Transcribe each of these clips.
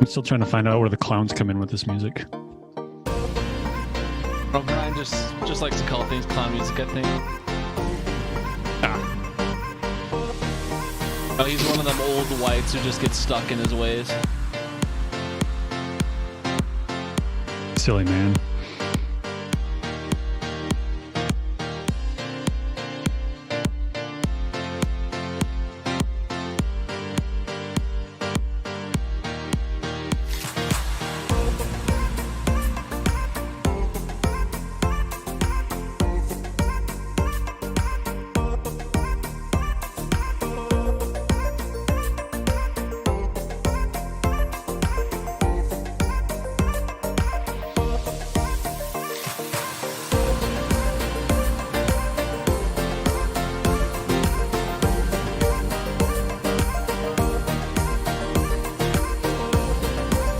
I'm still trying to find out where the clowns come in with this music. Oh, Brian just likes to call things clown music, I think. Oh, he's one of them old whites who just gets stuck in his ways. Silly man.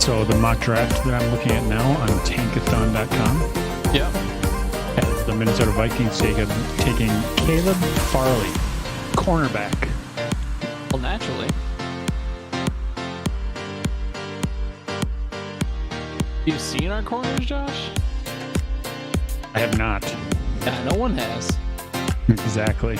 So the mock draft that I'm looking at now on tankathon.com has the Minnesota Vikings taking Caleb Farley, cornerback. Well, naturally. You seen our corners, Josh? I have not. Yeah, no one has. Exactly.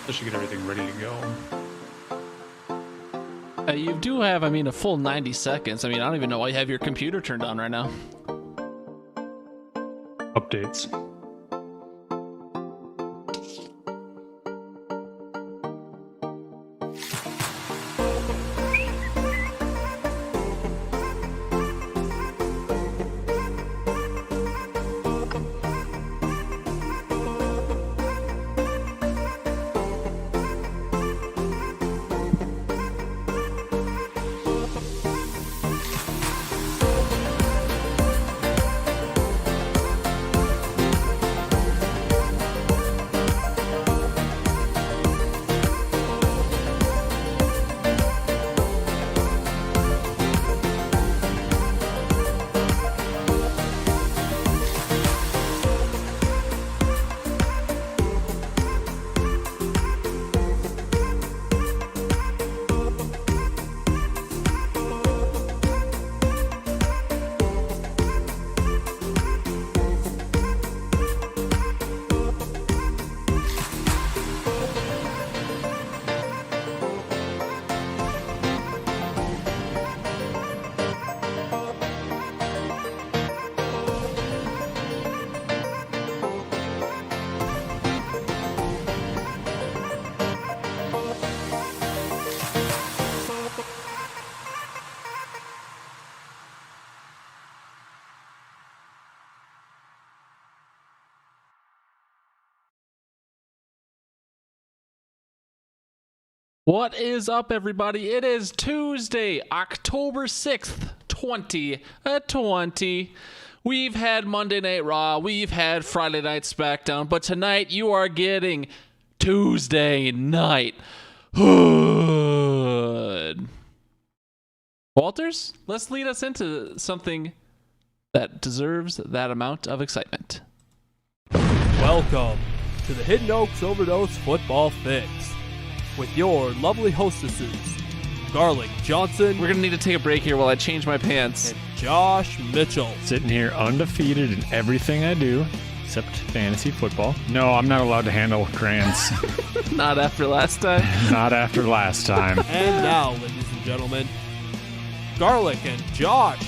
I should get everything ready to go. You do have, a full 90 seconds. I don't even know why you have your computer turned on right now. Updates. What is up, everybody? It is Tuesday, October 6th, 2020. We've had Monday Night Raw, we've had Friday Night SmackDown, but tonight you are getting Tuesday Night Hood. Walters, let's lead us into something that deserves that amount of excitement. Welcome to the Hidden Oaks Overdose Football Fix with your lovely hostesses, Garlic Johnson. We're going to need to take a break here while I change my pants. And Josh Mitchell. Sitting here undefeated in everything I do, except fantasy football. No, I'm not allowed to handle crayons. Not after last time. Not after last time. And now, ladies and gentlemen, Garlic and Josh.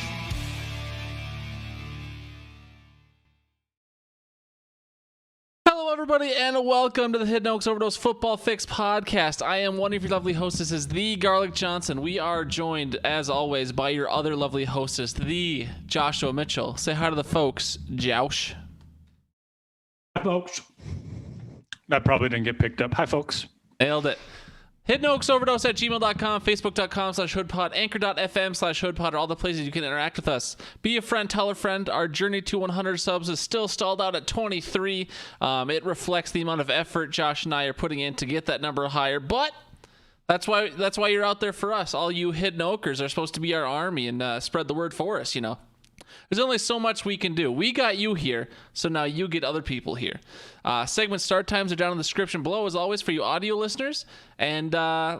Hello, Hello, everybody, and welcome to the Hidden Oaks Overdose Football Fix podcast. I am one of your lovely hostesses, the Garlic Johnson. We are joined, as always, by your other lovely hostess, the Joshua Mitchell. Say hi to the folks, Josh. Hi, folks. That probably didn't get picked up. Hi, folks. Nailed it. Hidden Oaks Overdose at gmail.com, facebook.com/hoodpod, anchor.fm/hoodpod are all the places you can interact with us. Be a friend, tell a friend. Our journey to 100 subs is still stalled out at 23. It reflects the amount of effort Josh and I are putting in to get that number higher, but that's why you're out there for us. All you Hidden Oakers are supposed to be our army and spread the word for us, you know. There's only so much we can do. We got you here, so now you get other people here. Segment start times are down in the description below, as always, for you audio listeners. And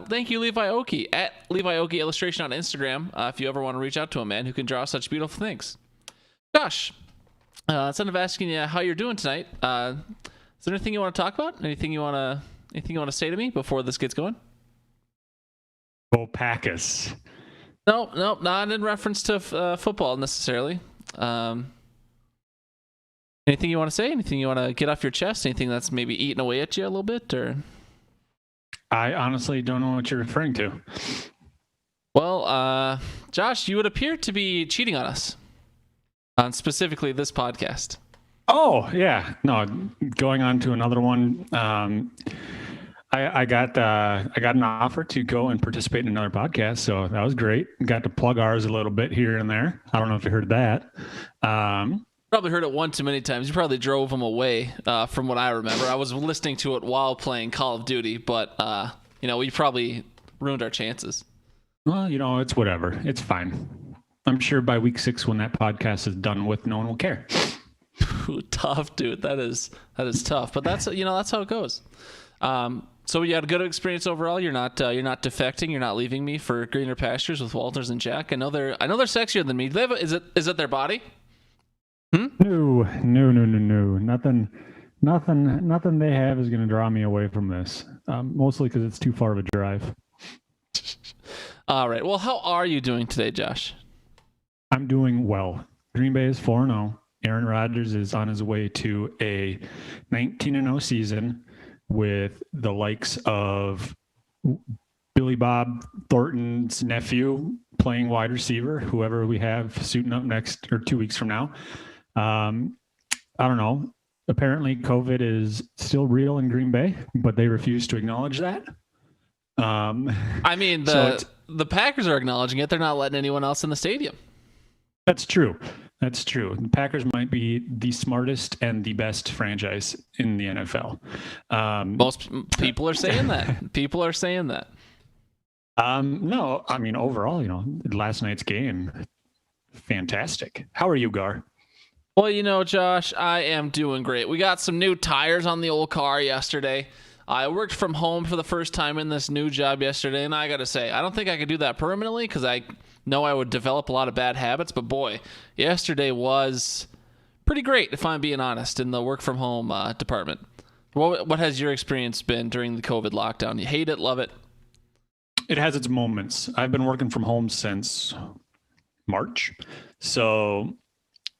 thank you, Levi Oki, at Levi Oki Illustration on Instagram, if you ever want to reach out to a man who can draw such beautiful things. Josh, instead of asking you how you're doing tonight, is there anything you want to talk about? Anything you want to say to me before this gets going? Go Packers. Nope, not in reference to football necessarily. Anything you want to say? Anything you want to get off your chest? Anything that's maybe eating away at you a little bit? Or I honestly don't know what you're referring to. Well, Josh, you would appear to be cheating on us on specifically this podcast. Oh, yeah. No, going on to another one. I got an offer to go and participate in another podcast, so that was great. Got to plug ours a little bit here and there. I don't know if you heard that. Probably heard it one too many times. You probably drove them away, from what I remember. I was listening to it while playing Call of Duty, but we probably ruined our chances. Well, it's whatever. It's fine. I'm sure by week 6, when that podcast is done with, no one will care. Tough, dude. That is tough, but that's how it goes. So you had a good experience overall. You're not defecting. You're not leaving me for greener pastures with Walters and Jack. I know they're sexier than me. Do they have is it their body? No. Nothing they have is going to draw me away from this. Mostly because it's too far of a drive. All right. Well, how are you doing today, Josh? I'm doing well. Green Bay is 4-0. Aaron Rodgers is on his way to a 19-0 season with the likes of Billy Bob Thornton's nephew playing wide receiver, whoever we have suiting up next or 2 weeks from now. I don't know. Apparently COVID is still real in Green Bay, but they refuse to acknowledge that. I mean, the Packers are acknowledging it. They're not letting anyone else in the stadium. That's true. The Packers might be the smartest and the best franchise in the NFL. Most people are saying that. No, I mean, overall, last night's game, fantastic. How are you, Gar? Well, Josh, I am doing great. We got some new tires on the old car yesterday. I worked from home for the first time in this new job yesterday, and I got to say, I don't think I could do that permanently because I know I would develop a lot of bad habits, but boy, yesterday was pretty great, if I'm being honest, in the work from home department. What has your experience been during the COVID lockdown? You hate it, love it? It has its moments. I've been working from home since March, so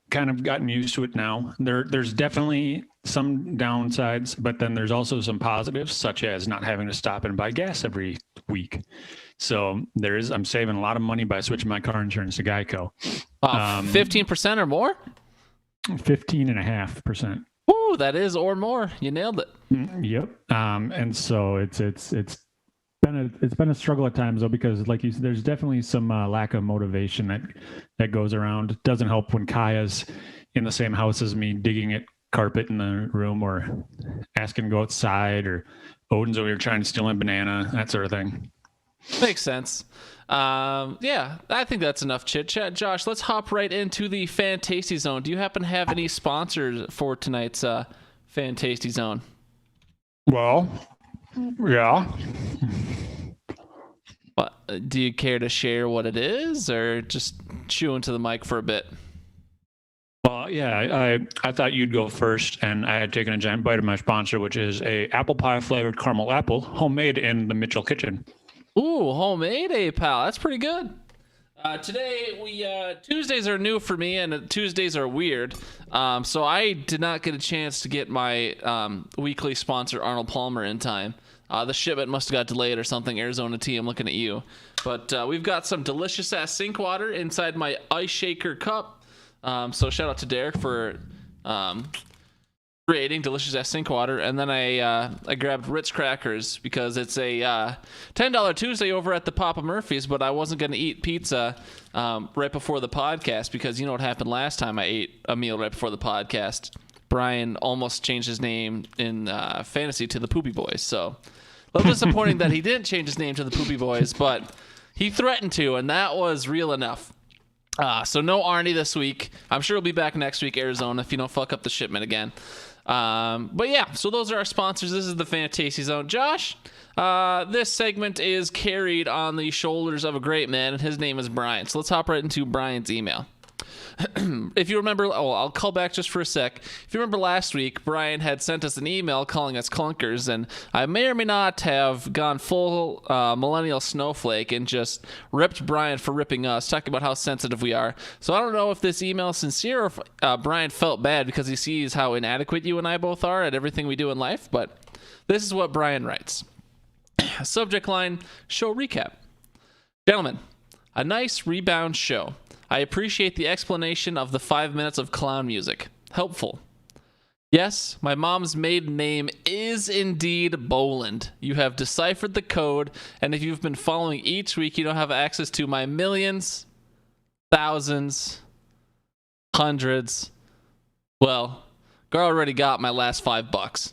kind of gotten used to it now. There's definitely some downsides, but then there's also some positives, such as not having to stop and buy gas every week. So I'm saving a lot of money by switching my car insurance to Geico. 15% or more? 15.5%. Ooh, that is or more. You nailed it. Yep. And so it's been a struggle at times though, because like you said, there's definitely some lack of motivation that goes around. It doesn't help when Kaya's in the same house as me, digging at carpet in the room or asking to go outside, or Odin's over here trying to steal my banana, that sort of thing. Makes sense. Yeah, I think that's enough chit chat. Josh, let's hop right into the Fan Tasty Zone. Do you happen to have any sponsors for tonight's Fan Tasty Zone? Well, yeah. What, do you care to share what it is, or just chew into the mic for a bit? Well, yeah, I thought you'd go first, and I had taken a giant bite of my sponsor, which is a apple pie flavored caramel apple, homemade in the Mitchell kitchen. Ooh, homemade, pal. That's pretty good. Today we Tuesdays are new for me, and Tuesdays are weird. So I did not get a chance to get my weekly sponsor Arnold Palmer in time. The shipment must have got delayed or something. Arizona Tea, I'm looking at you. But we've got some delicious ass sink water inside my ice shaker cup. So shout out to Derek for creating delicious ass sink water. And then I grabbed Ritz crackers because it's a $10 Tuesday over at the Papa Murphy's, but I wasn't going to eat pizza right before the podcast because you know what happened last time I ate a meal right before the podcast. Brian almost changed his name in fantasy to the Poopy Boys. So a little disappointing that he didn't change his name to the Poopy Boys, but he threatened to, and that was real enough. So no Arnie this week. I'm sure he'll be back next week, Arizona, if you don't fuck up the shipment again. But yeah, so those are our sponsors. This is the Fantasy Zone. Josh, this segment is carried on the shoulders of a great man, and his name is Brian. So let's hop right into Brian's email. If you remember, I'll call back just for a sec. If you remember last week, Brian had sent us an email calling us clunkers, and I may or may not have gone full millennial snowflake and just ripped Brian for ripping us, talking about how sensitive we are. So I don't know if this email is sincere or if Brian felt bad because he sees how inadequate you and I both are at everything we do in life, but this is what Brian writes. Subject line, show recap. Gentlemen, a nice rebound show. I appreciate the explanation of the 5 minutes of clown music. Helpful. Yes, my mom's maiden name is indeed Boland. You have deciphered the code, and if you've been following each week, you don't have access to my millions, thousands, hundreds. Well, Gar already got my last $5.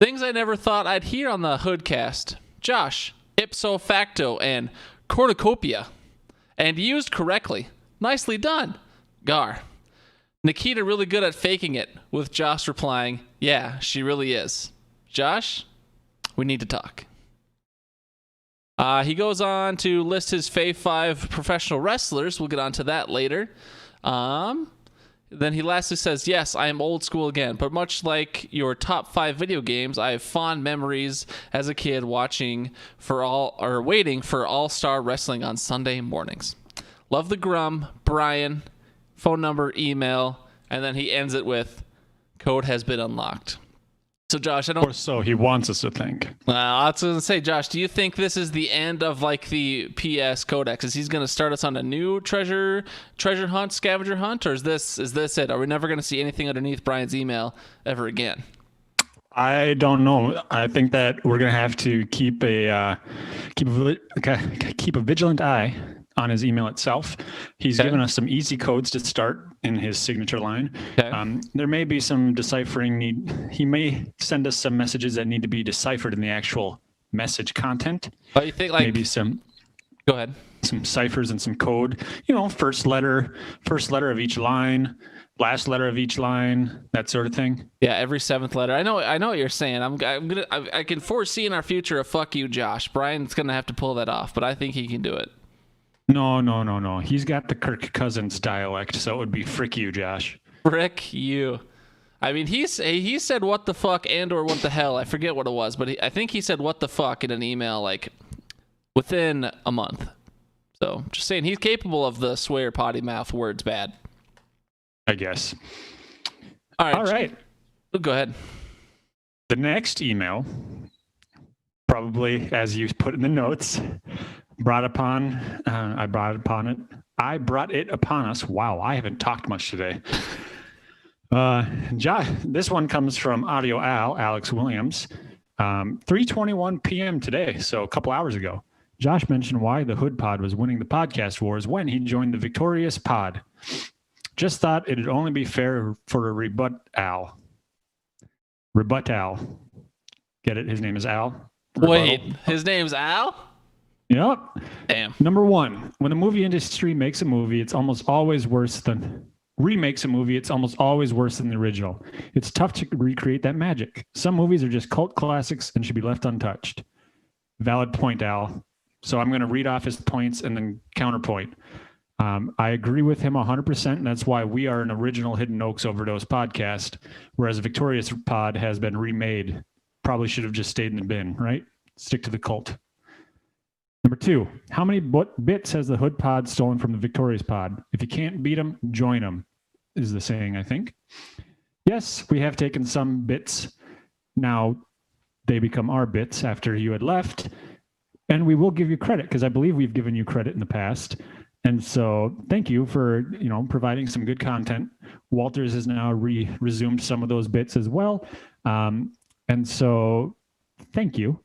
Things I never thought I'd hear on the Hoodcast. Josh, ipso facto, and cornucopia. And used correctly. Nicely done. Gar. Nikita really good at faking it, with Josh replying, yeah, she really is. Josh, we need to talk. He goes on to list his Fave Five professional wrestlers. We'll get on to that later. Then he lastly says, yes, I am old school again, but much like your top 5 video games, I have fond memories as a kid waiting for All-Star Wrestling on Sunday mornings. Love the Grum, Brian, phone number, email, and then he ends it with, code has been unlocked. So, Josh, I don't... Or so he wants us to think. I was going to say, Josh, do you think this is the end of, like, the PS Codex? Is he's going to start us on a new treasure hunt, scavenger hunt, or is this it? Are we never going to see anything underneath Brian's email ever again? I don't know. I think that we're going to have to keep a vigilant eye on his email itself. He's given us some easy codes to start in his signature line. Okay. There may be some deciphering need. He may send us some messages that need to be deciphered in the actual message content. But you think, like, maybe some... Go ahead. Some ciphers and some code. You know, first letter of each line, last letter of each line, that sort of thing. Yeah, every 7th letter. I know what you're saying. I can foresee in our future a fuck you, Josh. Brian's gonna have to pull that off, but I think he can do it. No. He's got the Kirk Cousins dialect, so it would be frick you, Josh. Frick you. I mean, he said what the fuck and or what the hell. I forget what it was, but I think he said what the fuck in an email like within a month. So just saying, he's capable of the swear potty mouth words bad. I guess. All right. Go ahead. The next email, probably as you put in the notes, I brought it upon us. Wow, I haven't talked much today. This one comes from Audio Alex Williams, 3:21 p.m. today, so a couple hours ago. Josh mentioned why the Hood Pod was winning the podcast wars when he joined the victorious pod. Just thought it'd only be fair for a rebut Al. Get it? His name is Al. Wait, his name's Al? Yep. Damn. Number one, when the movie industry makes a movie, it's almost always worse than remakes a movie. It's almost always worse than the original. It's tough to recreate that magic. Some movies are just cult classics and should be left untouched. Valid point, Al. So I'm going to read off his points and then counterpoint. I agree with him 100%, and that's why we are an original Hidden Oaks Overdose podcast, whereas Victorious Pod has been remade. Probably should have just stayed in the bin, right? Stick to the cult. Number 2, how many bits has the Hood Pod stolen from the Victorious Pod? If you can't beat them, join them, is the saying, I think. Yes, we have taken some bits. Now they become our bits after you had left. And we will give you credit because I believe we've given you credit in the past. And so thank you for, providing some good content. Walters has now resumed some of those bits as well. And so thank you.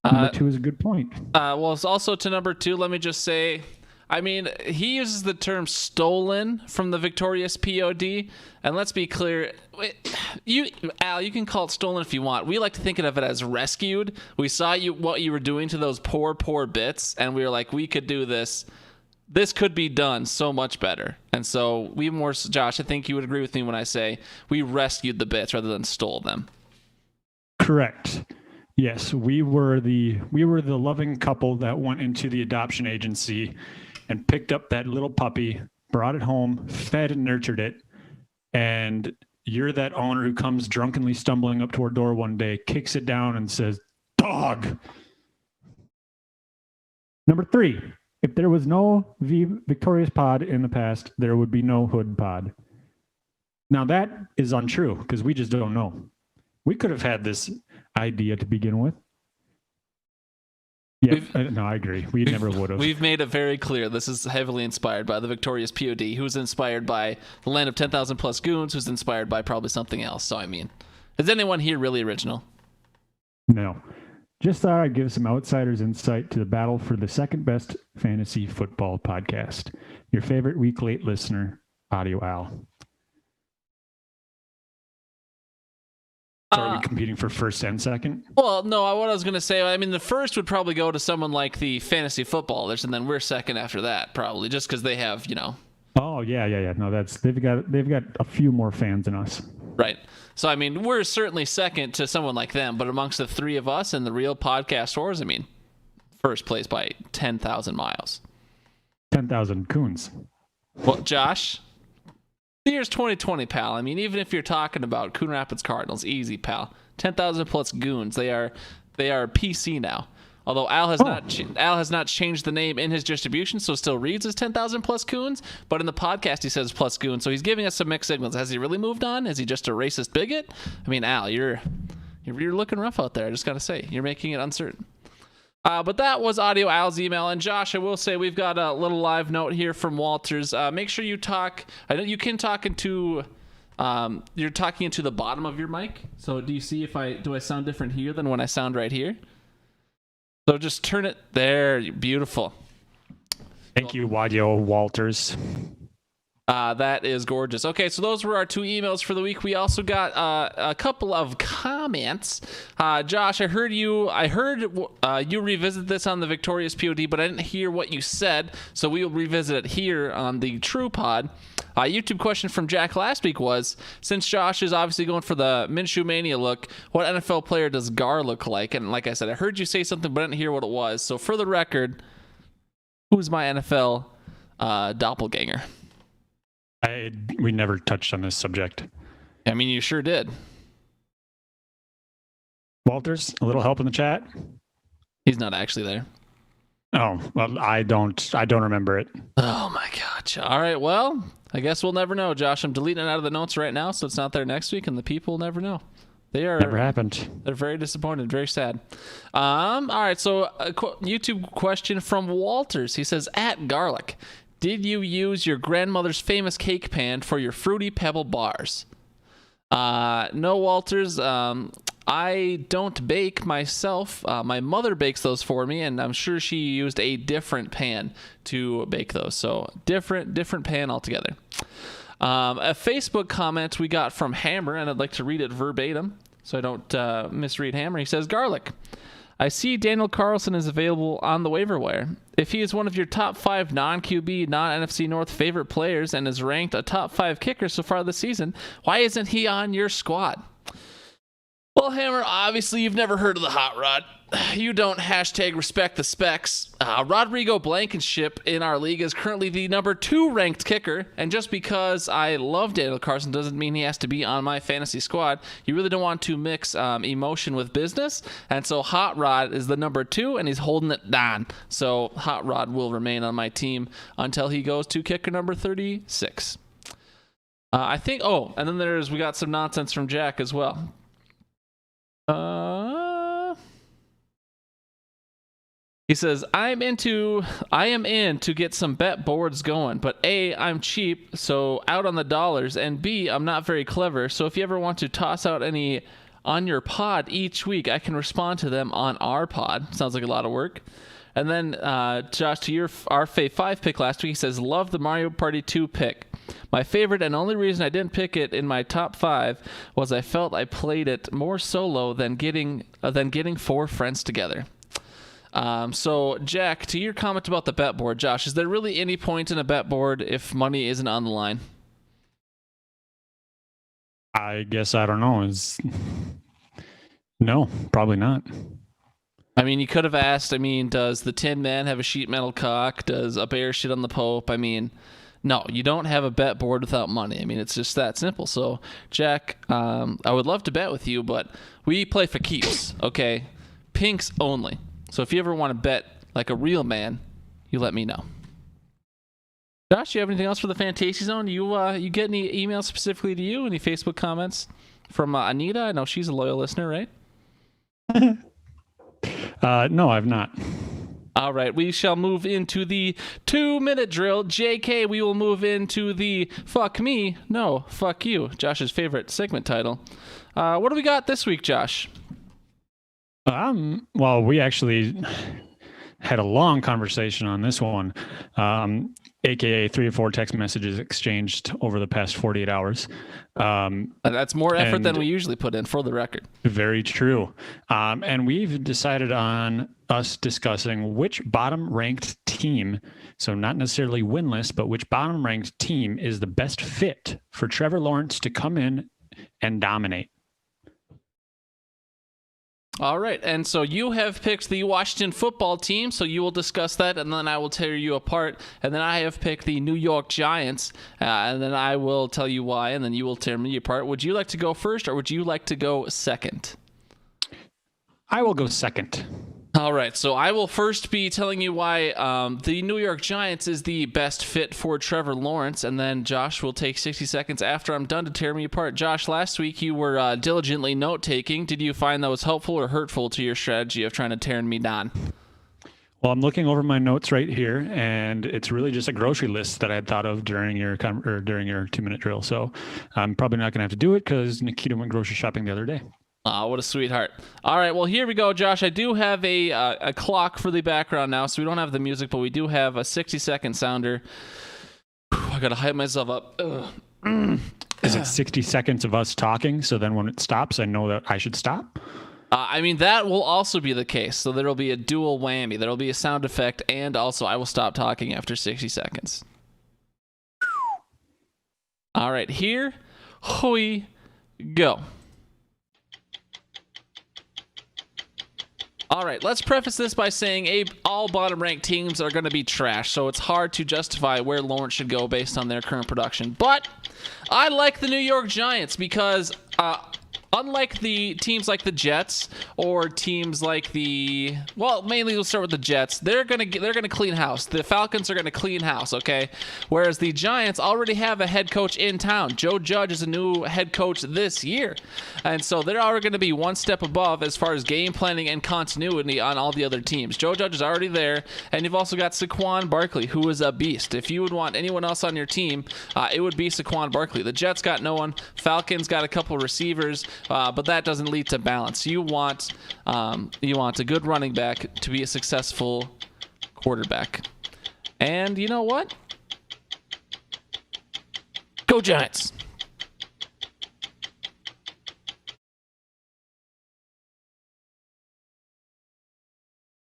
Number 2 is a good point. Well, it's also to number 2, let me just say, I mean, he uses the term stolen from the Victorious POD, and let's be clear, Al, you can call it stolen if you want. We like to think of it as rescued. We saw what you were doing to those poor bits, and we were like, we could do this. This could be done so much better. And so Josh, I think you would agree with me when I say we rescued the bits rather than stole them. Correct. Yes, we were the loving couple that went into the adoption agency and picked up that little puppy, brought it home, fed and nurtured it. And you're that owner who comes drunkenly stumbling up to our door one day, kicks it down and says, "Dog." Number 3, if there was no Victorious Pod in the past, there would be no Hood Pod. Now that is untrue because we just don't know. We could have had this idea to begin with. Yeah, no, I agree. We never would have. We've made it very clear this is heavily inspired by the Victorious POD, who's inspired by the Land of 10,000 Plus Goons, who's inspired by probably something else. So, I mean, is anyone here really original? No. Just thought I'd give some outsiders insight to the battle for the second best fantasy football podcast. Your favorite week late listener, Audio Al. Are we competing for first and second? Well, no, what I was going to say, I mean, the first would probably go to someone like the fantasy footballers, and then we're second after that, probably, just because they have, Oh, yeah. No, they've got a few more fans than us. Right. So, I mean, we're certainly second to someone like them, but amongst the 3 of us and the real podcast wars, I mean, first place by 10,000 miles. 10,000 coons. Well, Josh, the year's 2020, pal. I mean, even if you're talking about Coon Rapids Cardinals, easy, pal. 10,000 plus goons. They are PC now. Although Al has not changed the name in his distribution, so it still reads as 10,000 plus coons. But in the podcast, he says plus goons. So he's giving us some mixed signals. Has he really moved on? Is he just a racist bigot? I mean, Al, you're looking rough out there. I just gotta say, you're making it uncertain. But that was Audio Al's email. And Josh, I will say we've got a little live note here from Walters. Make sure you talk. I know you can talk into. You're talking into the bottom of your mic. So do you see do I sound different here than when I sound right here? So just turn it there. Beautiful. Thank you, Wadio Walters. That is gorgeous. Okay, so those were our 2 emails for the week. We also got a couple of comments. Josh, I heard you revisit this on the Victorious POD, but I didn't hear what you said, so we will revisit it here on the True Pod. YouTube question from Jack last week was, since Josh is obviously going for the Minshew Mania look, what NFL player does Gar look like? And like I said, I heard you say something, but I didn't hear what it was. So for the record, who's my NFL doppelganger? We never touched on this subject. I mean, you sure did. Walters, a little help in the chat? He's not actually there. Oh, well, I don't remember it. Oh my gosh. All right, well, I guess we'll never know, Josh. I'm deleting it out of the notes right now, so it's not there next week, and the people will never know. Never happened. They're very disappointed, very sad. All right, so a YouTube question from Walters. He says, at Garlic, did you use your grandmother's famous cake pan for your Fruity Pebble bars? No, Walters. I don't bake myself. My mother bakes those for me, and I'm sure she used a different pan to bake those. So different pan altogether. A Facebook comment we got from Hammer, and I'd like to read it verbatim so I don't misread Hammer. He says, Garlic, I see Daniel Carlson is available on the waiver wire. If he is one of your top 5 non-QB, non-NFC North favorite players and is ranked a top 5 kicker so far this season, why isn't he on your squad? Well, Hammer, obviously you've never heard of the Hot Rod. you don't hashtag respect the specs. Rodrigo Blankenship in our league is currently the number 2 ranked kicker. And just because I love Daniel Carson doesn't mean he has to be on my fantasy squad. You really don't want to mix emotion with business. And so Hot Rod is the number 2, and he's holding it down. So Hot Rod will remain on my team until he goes to kicker number 36. I think, and then we got some nonsense from Jack as well. He says, I am in to get some bet boards going, but A, I'm cheap, so out on the dollars, and B, I'm not very clever, so if you ever want to toss out any on your pod each week, I can respond to them on our pod. Sounds like a lot of work. And then, Josh, to our Fave Five pick last week, he says, love the Mario Party 2 pick. My favorite and only reason I didn't pick it in my top 5 was I felt I played it more solo than getting 4 friends together. So, Jack, to your comment about the bet board, Josh, is there really any point in a bet board if money isn't on the line? I guess I don't know. No, probably not. I mean, you could have asked, does the Tin Man have a sheet metal cock? Does a bear shit on the Pope? No, you don't have a bet board without money. It's just that simple. So, Jack, I would love to bet with you, but we play for keeps, okay? Pinks only. So if you ever want to bet like a real man, you let me know. Josh, you have anything else for the Fantasy Zone? You get any emails specifically to you? Any Facebook comments from Anita? I know she's a loyal listener, right? No, I've not. All right, we shall move into the 2-minute drill. JK, we will move into the fuck me, no, fuck you, Josh's favorite segment title. What do we got this week, Josh? Well, we actually had a long conversation on this one, aka 3 or 4 text messages exchanged over the past 48 hours. That's more effort than we usually put in, for the record. Very true. And we've decided on us discussing which bottom-ranked team, so not necessarily winless, but which bottom-ranked team is the best fit for Trevor Lawrence to come in and dominate. All right, and so you have picked the Washington football team, so you will discuss that, and then I will tear you apart. And then I have picked the New York Giants, and then I will tell you why, and then you will tear me apart. Would you like to go first, or would you like to go second? I will go second. All right, so I will first be telling you why the New York Giants is the best fit for Trevor Lawrence, and then Josh will take 60 seconds after I'm done to tear me apart. Josh, last week you were diligently note-taking. Did you find that was helpful or hurtful to your strategy of trying to tear me down? Well, I'm looking over my notes right here, and it's really just a grocery list that I had thought of during your 2-minute drill. So I'm probably not going to have to do it because Nikita went grocery shopping the other day. Oh, what a sweetheart. All right, well, here we go, Josh. I do have a clock for the background now, so we don't have the music, but we do have a 60-second sounder. I got to hype myself up. Is it 60 seconds of us talking, so then when it stops, I know that I should stop? That will also be the case, so there will be a dual whammy. There will be a sound effect, and also I will stop talking after 60 seconds. All right, here we go. All right, let's preface this by saying all bottom-ranked teams are going to be trash, so it's hard to justify where Lawrence should go based on their current production. But I like the New York Giants because unlike the teams like the Jets or teams like mainly we'll start with the Jets. They're gonna clean house. The Falcons are gonna clean house, okay? Whereas the Giants already have a head coach in town. Joe Judge is a new head coach this year, and so they're already gonna be one step above as far as game planning and continuity on all the other teams. Joe Judge is already there, and you've also got Saquon Barkley, who is a beast. If you would want anyone else on your team, it would be Saquon Barkley. The Jets got no one. Falcons got a couple receivers. But that doesn't lead to balance. You want a good running back to be a successful quarterback. And you know what? Go Giants.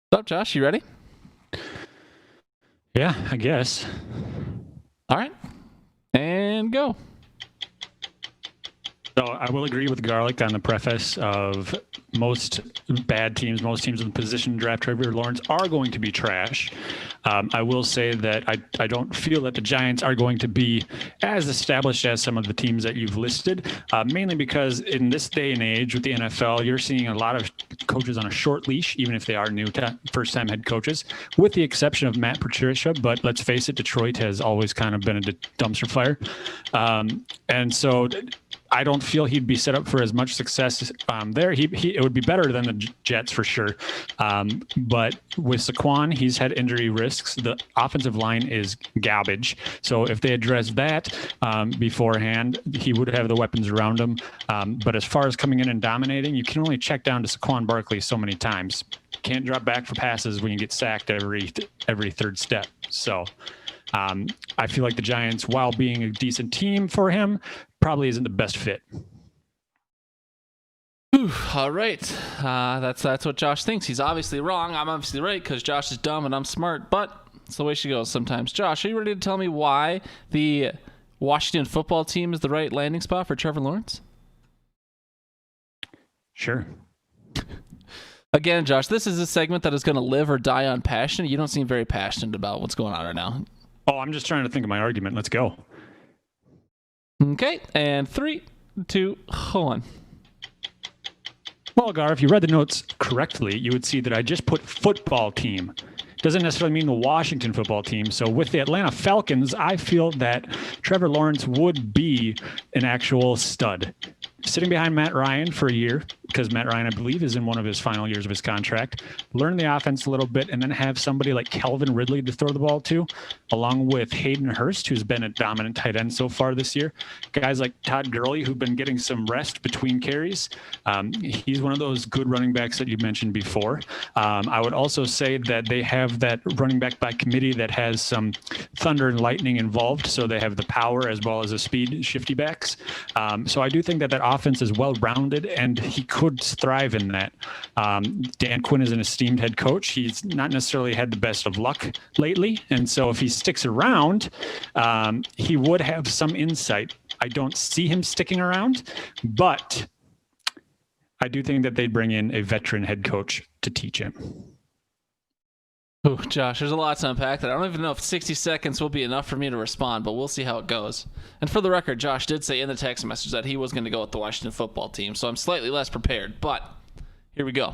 What's up, Josh? You ready? Yeah, I guess. All right. And go. So I will agree with Garlic on the preface of most bad teams, most teams in the position draft Trevor Lawrence are going to be trash. I will say that I don't feel that the Giants are going to be as established as some of the teams that you've listed, mainly because in this day and age with the NFL, you're seeing a lot of coaches on a short leash, even if they are new first-time head coaches, with the exception of Matt Patricia. But let's face it, Detroit has always kind of been a dumpster fire. And so I don't feel he'd be set up for as much success there. It would be better than the Jets for sure. But with Saquon, he's had injury risks. The offensive line is garbage. So if they address that beforehand, he would have the weapons around him. But as far as coming in and dominating, you can only check down to Saquon Barkley so many times. Can't drop back for passes when you get sacked every third step. So I feel like the Giants, while being a decent team for him, probably isn't the best fit. All right. That's what Josh thinks. He's obviously wrong. I'm obviously right because Josh is dumb and I'm smart, but it's the way she goes sometimes. Josh, are you ready to tell me why the Washington football team is the right landing spot for Trevor Lawrence? Sure. Again, Josh, this is a segment that is going to live or die on passion. You don't seem very passionate about what's going on right now. Oh, I'm just trying to think of my argument. Let's go. Okay, and 3, 2, 1. Well, Gar, if you read the notes correctly, you would see that I just put football team. Doesn't necessarily mean the Washington football team. So with the Atlanta Falcons, I feel that Trevor Lawrence would be an actual stud. Sitting behind Matt Ryan for a year, because Matt Ryan, I believe, is in one of his final years of his contract, learn the offense a little bit, and then have somebody like Calvin Ridley to throw the ball to, along with Hayden Hurst, who's been a dominant tight end so far this year. Guys like Todd Gurley, who've been getting some rest between carries. He's one of those good running backs that you mentioned before. I would also say that they have that running back by committee that has some thunder and lightning involved, so they have the power as well as the speed shifty backs. So I do think that offense is well-rounded, and he could thrive in that. Dan Quinn is an esteemed head coach. He's not necessarily had the best of luck lately, and so if he sticks around, he would have some insight. I don't see him sticking around, but I do think that they'd bring in a veteran head coach to teach him. Oh, Josh, there's a lot to unpack that. I don't even know if 60 seconds will be enough for me to respond, but we'll see how it goes. And for the record, Josh did say in the text message that he was going to go with the Washington football team, so I'm slightly less prepared, but here we go.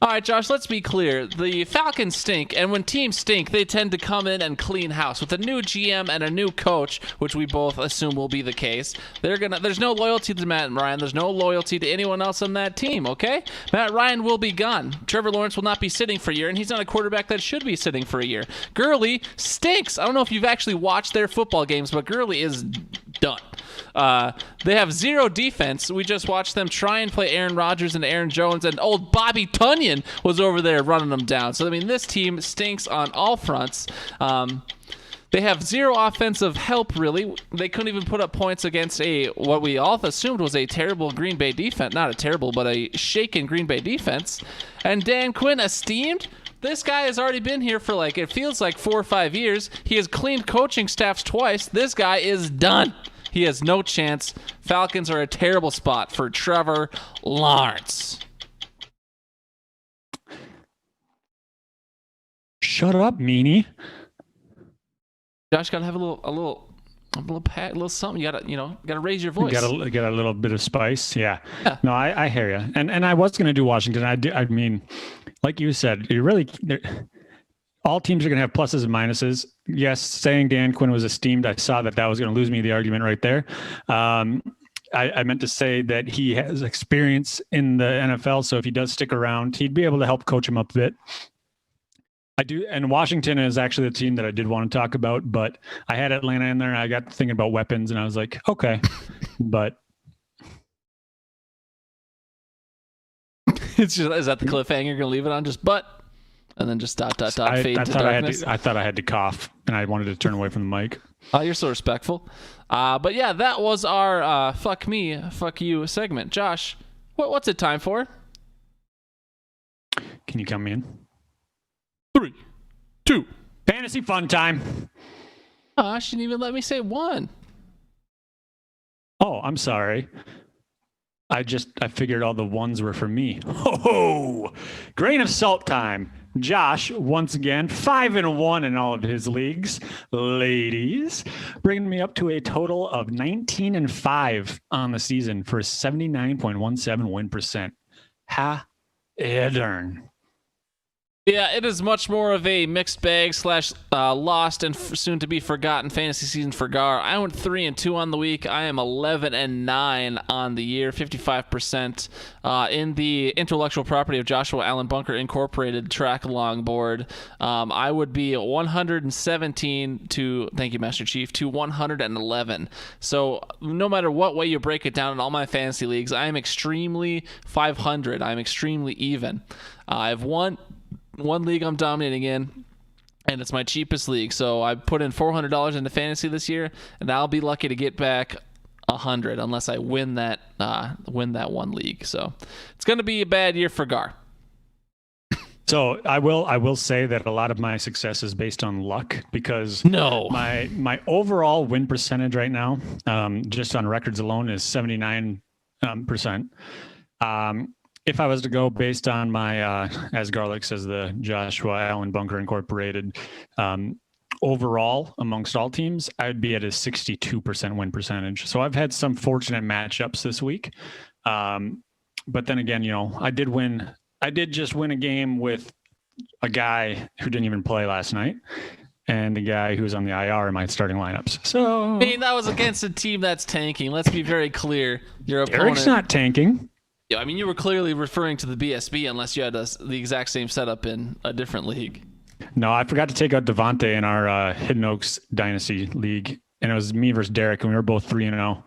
All right, Josh, let's be clear. The Falcons stink, and when teams stink, they tend to come in and clean house. With a new GM and a new coach, which we both assume will be the case, there's no loyalty to Matt Ryan. There's no loyalty to anyone else on that team, okay? Matt Ryan will be gone. Trevor Lawrence will not be sitting for a year, and he's not a quarterback that should be sitting for a year. Gurley stinks. I don't know if you've actually watched their football games, but Gurley is done. They have zero defense. We just watched them try and play Aaron Rodgers and Aaron Jones, and old Bobby Tunyon was over there running them down. So, I mean, this team stinks on all fronts. They have zero offensive help, really. They couldn't even put up points against what we all assumed was a terrible Green Bay defense. Not a terrible, but a shaken Green Bay defense. And Dan Quinn, esteemed? This guy has already been here for it feels like 4 or 5 years. He has cleaned coaching staffs twice. This guy is done. He has no chance. Falcons are a terrible spot for Trevor Lawrence. Shut up, meanie. Josh, gotta have a little something. You gotta raise your voice. You got a little bit of spice. Yeah. No, I hear you. And I was gonna do Washington. I mean, like you said, all teams are going to have pluses and minuses. Yes, saying Dan Quinn was esteemed, I saw that was going to lose me the argument right there. I meant to say that he has experience in the NFL, so if he does stick around, he'd be able to help coach him up a bit. I do, and Washington is actually the team that I did want to talk about, but I had Atlanta in there, and I got thinking about weapons, and I was like, okay, but... Is that the cliffhanger you're going to leave it on? Just but... And then just fade to darkness. I thought I had to cough, and I wanted to turn away from the mic. Oh, you're so respectful. But yeah, that was our fuck me, fuck you segment. Josh, what's it time for? Can you come in? 3, 2. Fantasy fun time. Oh, she didn't even let me say 1. Oh, I'm sorry. I figured all the ones were for me. Ho ho! Grain of salt time. Josh, once again, 5-1 in all of his leagues. Ladies, bringing me up to a total of 19-5 on the season for a 79.17 win percent. Ha, darn. Yeah, it is much more of a mixed bag / lost and soon to be forgotten fantasy season for Gar. I went 3-2 on the week. I am 11-9 on the year, 55% in the intellectual property of Joshua Allen Bunker Incorporated track along board. I would be 117 to, thank you, Master Chief, to 111. So no matter what way you break it down in all my fantasy leagues, I am extremely 500. I'm extremely even. I've won one league I'm dominating in, and it's my cheapest league. So I put in $400 into fantasy this year, and I'll be lucky to get back 100 unless I win that one league. So it's going to be a bad year for Gar. So I will say that a lot of my success is based on luck, because my overall win percentage right now, just on records alone, is 79%. If I was to go based on my, as Garlic says, the Joshua Allen Bunker Incorporated, overall amongst all teams, I'd be at a 62% win percentage. So I've had some fortunate matchups this week. But then again, I did just win a game with a guy who didn't even play last night, and the guy who was on the IR in my starting lineups. So I mean, that was against a team that's tanking. Let's be very clear. Your opponent, Eric's not tanking. Yeah, I mean, you were clearly referring to the BSB unless you had the exact same setup in a different league. No, I forgot to take out Devontae in our Hidden Oaks Dynasty League, and it was me versus Derek, and we were both 3-0.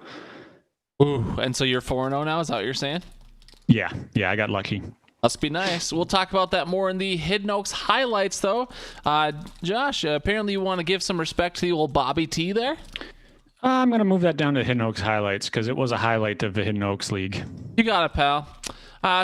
Ooh, and so you're 4-0 now? Is that what you're saying? Yeah, I got lucky. Must be nice. We'll talk about that more in the Hidden Oaks highlights, though. Josh, apparently you want to give some respect to the old Bobby T there? I'm going to move that down to Hidden Oaks highlights, because it was a highlight of the Hidden Oaks League. You got it, pal.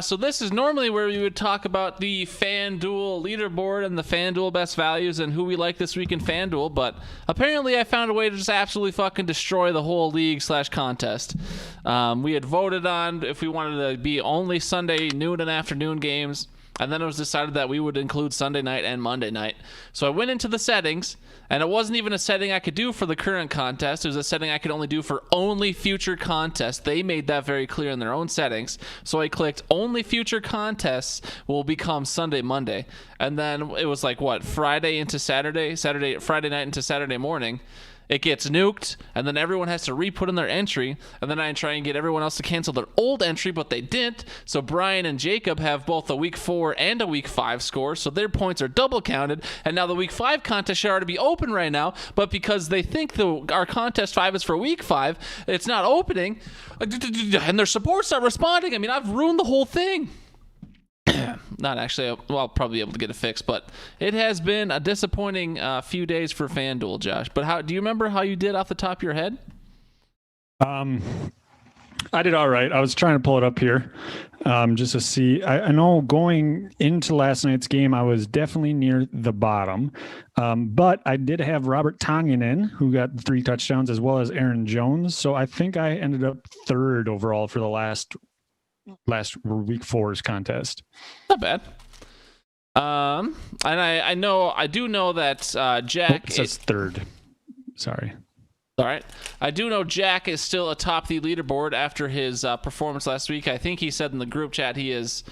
So this is normally where we would talk about the FanDuel leaderboard and the FanDuel best values and who we like this week in FanDuel, but apparently I found a way to just absolutely fucking destroy the whole league / contest. We had voted on if we wanted to be only Sunday noon and afternoon games, and then it was decided that we would include Sunday night and Monday night. So I went into the settings, and it wasn't even a setting I could do for the current contest. It was a setting I could only do for only future contests. They made that very clear in their own settings. So I clicked only future contests will become Sunday, Monday. And then it was like, Friday night into Saturday morning. It gets nuked, and then everyone has to re-put in their entry, and then I try and get everyone else to cancel their old entry, but they didn't. So Brian and Jacob have both a week 4 and a week 5 score, so their points are double counted, and now the week 5 contest should already be open right now, but because they think our contest 5 is for week 5, it's not opening, and their supports are responding. I mean, I've ruined the whole thing. Not actually. Well, I'll probably be able to get it fixed, but it has been a disappointing few days for FanDuel, Josh. But do you remember how you did off the top of your head? I did all right. I was trying to pull it up here just to see. I know going into last night's game, I was definitely near the bottom, but I did have Robert Tonyan in, who got 3 touchdowns, as well as Aaron Jones. So I think I ended up 3rd overall for the last week 4's contest. Not bad. And I do know that Jack it says 3rd. Sorry. All right. I do know Jack is still atop the leaderboard after his performance last week. I think he said in the group chat he's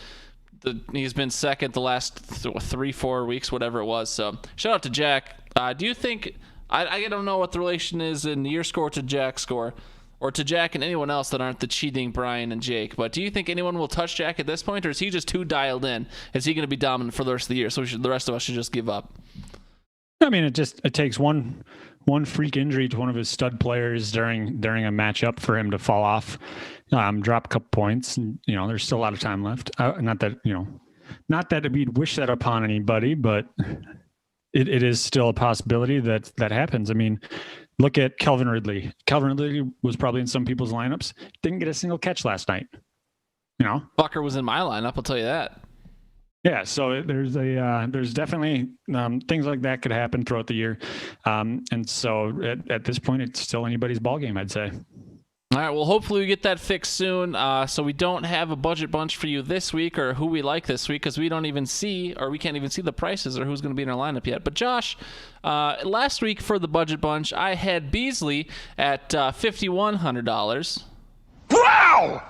been second the last 3-4 weeks, whatever it was. So shout out to Jack. Do you think I don't know what the relation is in your score to Jack's score, or to Jack and anyone else that aren't the cheating Brian and Jake, but do you think anyone will touch Jack at this point, or is he just too dialed in? Is he going to be dominant for the rest of the year? So the rest of us should just give up. I mean, it takes one freak injury to one of his stud players during a matchup for him to fall off, drop a couple points, and there's still a lot of time left. Not that we'd wish that upon anybody, but it is still a possibility that happens. I mean, look at Calvin Ridley. Calvin Ridley was probably in some people's lineups. Didn't get a single catch last night. Fucker was in my lineup, I'll tell you that. Yeah, so there's definitely things like that could happen throughout the year, and so at this point, it's still anybody's ball game, I'd say. All right, well, hopefully we get that fixed soon, so we don't have a budget bunch for you this week or who we like this week, because we don't even see, or we can't even see the prices or who's going to be in our lineup yet. But Josh, last week for the budget bunch, I had Beasley at $5,100. Wow!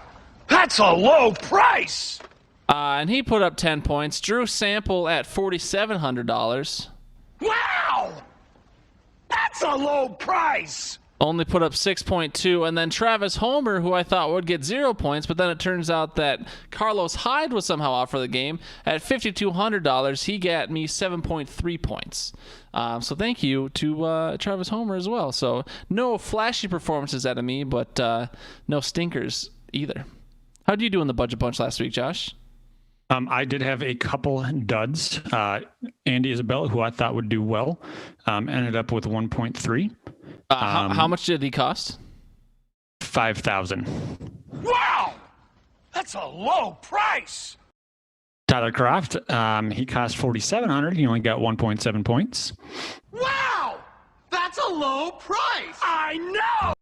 That's a low price! And he put up 10 points. Drew Sample at $4,700. Wow! That's a low price! Only put up 6.2. And then Travis Homer, who I thought would get 0 points, but then it turns out that Carlos Hyde was somehow out for the game. At $5,200, he got me 7.3 points. So thank you to Travis Homer as well. So no flashy performances out of me, but no stinkers either. How did you do in the budget bunch last week, Josh? I did have a couple duds. Andy Isabella, who I thought would do well, ended up with 1.3. How much did he cost? 5,000. Wow! That's a low price! Tyler Croft, he cost 4,700. He only got 1.7 points. Wow! That's a low price! I know!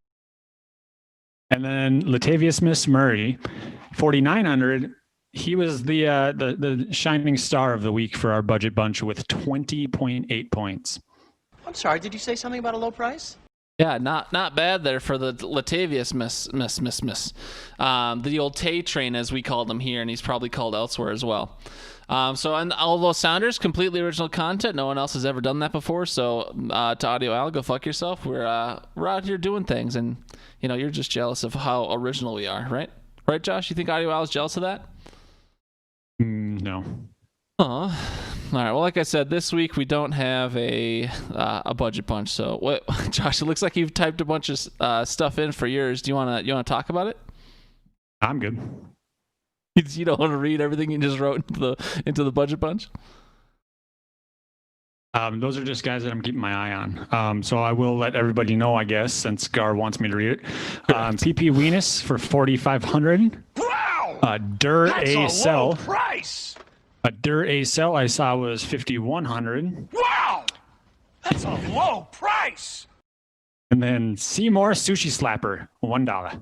And then Latavius Miss Murray, 4,900. He was the shining star of the week for our budget bunch with 20.8 points. I'm sorry, did you say something about a low price? Yeah, not bad there for the Latavius miss. The old Tay train, as we called him here, and he's probably called elsewhere as well. So, and all those sounders, completely original content. No one else has ever done that before. So, to Audio Al, go fuck yourself. We're out here doing things, and you're just jealous of how original we are, right? Right, Josh? You think Audio Al is jealous of that? No. All right. Well, like I said, this week we don't have a budget bunch. So, what, Josh? It looks like you've typed a bunch of stuff in for yours. Do you want to talk about it? I'm good. You don't want to read everything you just wrote into the budget bunch? Those are just guys that I'm keeping my eye on. So I will let everybody know, I guess, since Gar wants me to read it. PP Weenus for 4,500. Wow! Dur That's A a Cell. low price! A Dur A Cell I saw was 5,100. Wow! That's a low price! And then Seymour Sushi Slapper, $1.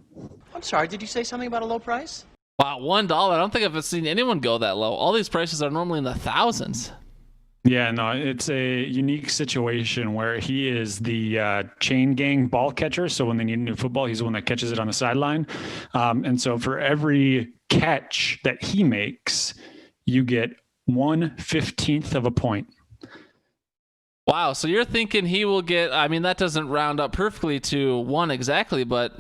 I'm sorry, did you say something about a low price? Wow, $1. I don't think I've seen anyone go that low. All these prices are normally in the thousands. Yeah, no, it's a unique situation where he is the chain gang ball catcher. So when they need a new football, he's the one that catches it on the sideline. And so for every catch that he makes, you get 1/15 of a point. Wow, so you're thinking he will get, I mean, that doesn't round up perfectly to 1 exactly, but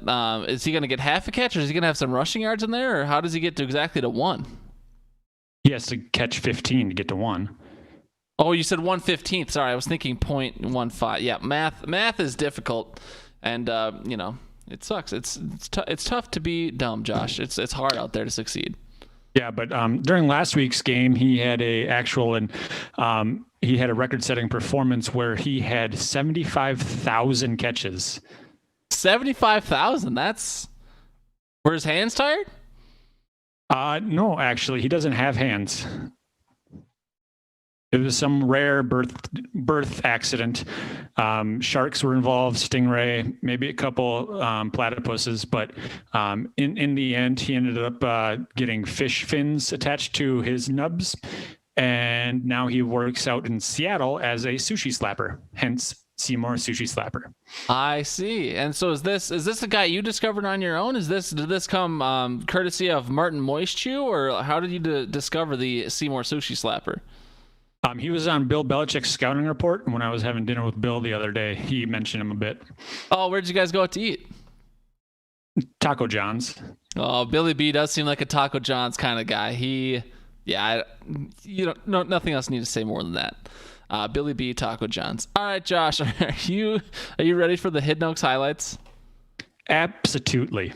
is he going to get half a catch, or is he going to have some rushing yards in there, or how does he get to exactly to 1? He has to catch 15 to get to 1. Oh, you said 1/15. Sorry, I was thinking 0.15. Yeah, math is difficult, and it sucks. It's tough to be dumb, Josh. It's hard out there to succeed. Yeah, but during last week's game, he had he had a record-setting performance where he had 75,000 catches. 75,000. That's were his hands tired? No, actually, he doesn't have hands. It was some rare birth accident. Sharks were involved, stingray, maybe a couple platypuses, but in the end, he ended up getting fish fins attached to his nubs, and now he works out in Seattle as a sushi slapper, hence Seymour Sushi Slapper. I see. And so is this a guy you discovered on your own? Did this come courtesy of Martin Moischew, or how did you discover the Seymour Sushi Slapper? He was on Bill Belichick's scouting report, and when I was having dinner with Bill the other day, he mentioned him a bit. Oh, where'd you guys go out to eat? Taco John's. Oh, Billy B does seem like a Taco John's kind of guy. Nothing else need to say more than that. Billy B, Taco John's. All right, Josh, are you ready for the Hidden Oaks highlights? Absolutely.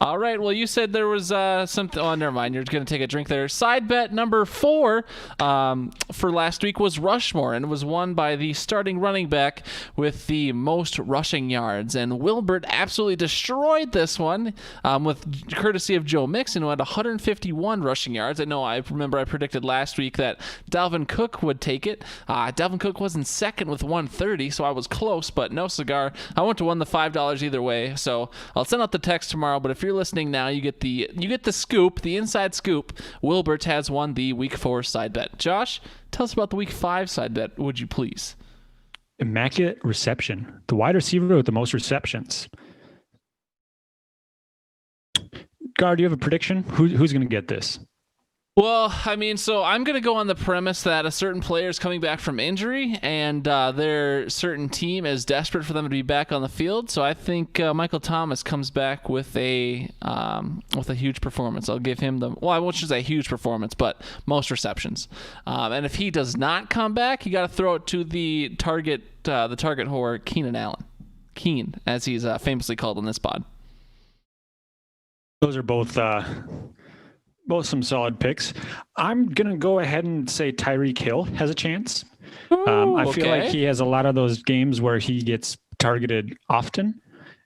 All right. Well, you said there was something. Oh, never mind. You're going to take a drink there. Side bet number 4 for last week was Rushmore, and it was won by the starting running back with the most rushing yards. And Wilbert absolutely destroyed this one with courtesy of Joe Mixon, who had 151 rushing yards. I remember I predicted last week that Dalvin Cook would take it. Dalvin Cook was in second with 130, so I was close, but no cigar. I went to win the $5 either way. So I'll send out the text tomorrow. But if you're listening now, you get the scoop, the inside scoop. Wilbert has won the week 4 side bet. Josh, tell us about the week 5 side bet, would you please? Immaculate reception. The wide receiver with the most receptions. Gar, do you have a prediction? Who's going to get this? Well, I mean, so I'm going to go on the premise that a certain player is coming back from injury, and their certain team is desperate for them to be back on the field. So I think Michael Thomas comes back with a huge performance. I'll give him I won't say huge performance, but most receptions. And if he does not come back, you got to throw it to the target whore, Keenan Allen. Keen, as he's famously called in this pod. Those are both some solid picks. I'm going to go ahead and say Tyreek Hill has a chance. I feel like he has a lot of those games where he gets targeted often,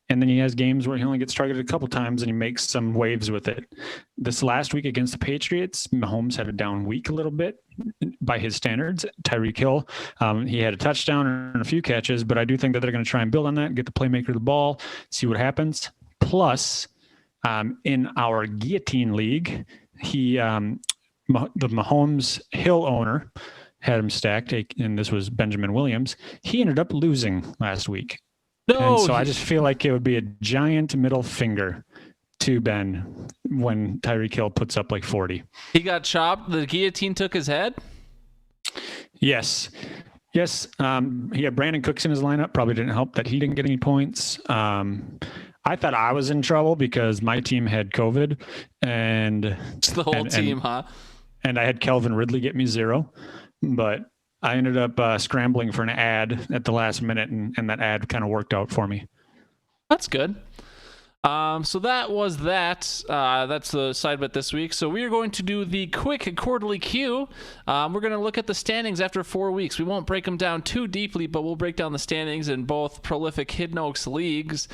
and then he has games where he only gets targeted a couple times and he makes some waves with it. This last week against the Patriots, Mahomes had a down week a little bit by his standards. Tyreek Hill, he had a touchdown and a few catches, but I do think that they're going to try and build on that and get the playmaker the ball, see what happens. Plus, in our guillotine league, the Mahomes Hill owner had him stacked, and this was Benjamin Williams. He ended up losing last week. I just feel like it would be a giant middle finger to Ben when Tyreek Hill puts up like 40. He got chopped. The guillotine took his head? Yes. He had Brandon Cooks in his lineup. Probably didn't help that he didn't get any points. I thought I was in trouble because my team had COVID, and it's the whole team, huh? And I had Kelvin Ridley get me 0, but I ended up scrambling for an ad at the last minute, and that ad kind of worked out for me. That's good. So that was that. That's the side bet this week. So we are going to do the quick quarterly Q. We're going to look at the standings after 4 weeks. We won't break them down too deeply, but we'll break down the standings in both prolific Hidden Oaks leagues.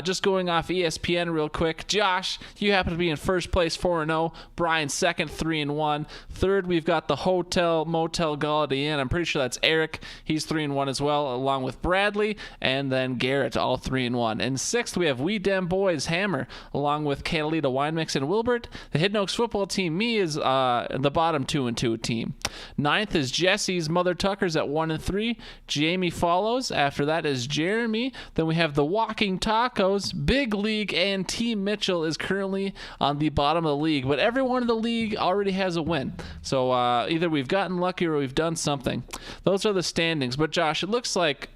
Just going off ESPN real quick. Josh, you happen to be in first place, 4-0. Brian second, 3-1. Third, we've got the Hotel Motel Holiday Inn. I'm pretty sure that's Eric. He's 3-1 as well, along with Bradley, and then Garrett, all 3-1. And sixth, we have We Dem Boys Hammer, along with Catalina Wine Mix and Wilbert. The Hidden Oaks football team, me, is the bottom 2-2 team. Ninth is Jesse's Mother Tuckers at 1-3. Jamie follows. After that is Jeremy. Then we have the Walking Tacos, Big League, and Team Mitchell is currently on the bottom of the league. But everyone in the league already has a win. So either we've gotten lucky or we've done something. Those are the standings. But Josh, it looks like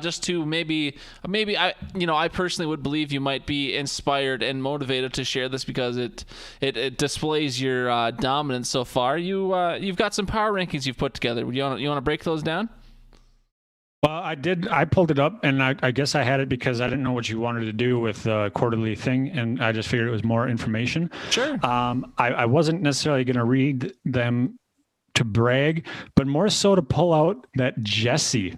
just to maybe I personally would believe you might be inspired and motivated to share this because it displays your dominance so far. You've got some power rankings you've put together. You want to break those down? Well, I did. I pulled it up, and I guess I had it because I didn't know what you wanted to do with the quarterly thing, and I just figured it was more information. Sure. I wasn't necessarily going to read them to brag, but more so to pull out that Jesse,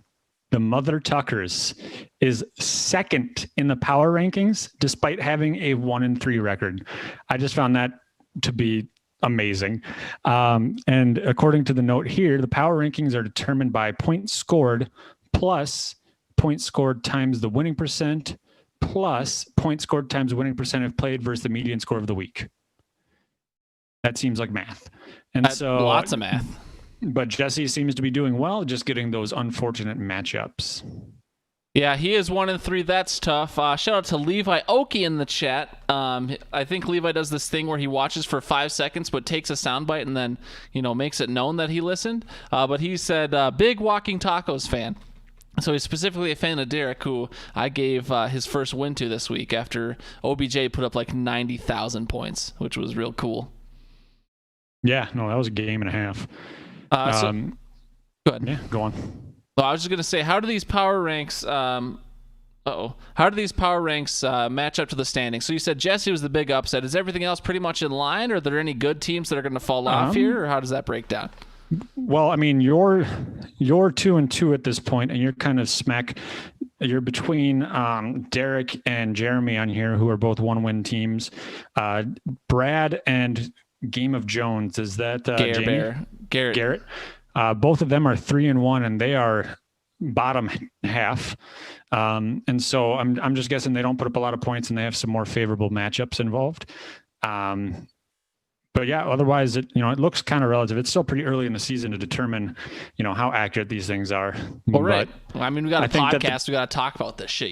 the Mother Tuckers, is second in the power rankings despite having a 1-3 record. I just found that to be amazing. And according to the note here, the power rankings are determined by points scored plus points scored times the winning percent plus points scored times winning percent if played versus the median score of the week. That seems like math. And so lots of math. But Jesse seems to be doing well, just getting those unfortunate matchups. Yeah, he is 1-3. That's tough. Shout out to Levi Oki in the chat. I think Levi does this thing where he watches for 5 seconds, but takes a soundbite and then, makes it known that he listened. But he said, big Walking Tacos fan. So he's specifically a fan of Derek, who I gave his first win to this week after OBJ put up like 90,000 points, which was real cool. Yeah, no, that was a game and a half. Go ahead. Yeah, go on. Well, I was just going to say, how do these power ranks Uh-oh. How do these power ranks match up to the standings? So you said Jesse was the big upset. Is everything else pretty much in line? Or are there any good teams that are going to fall off here? Or how does that break down? Well, I mean, you're 2-2 at this point, and you're kind of you're between Derek and Jeremy on here, who are both 1-win teams. Brad and Game of Jones, is that Garrett? Both of them are 3-1, and they are bottom half. And so I'm just guessing they don't put up a lot of points, and they have some more favorable matchups involved. But yeah, otherwise, it looks kind of relative. It's still pretty early in the season to determine, how accurate these things are. Well, right. I mean, we got a podcast. We got to talk about this shit,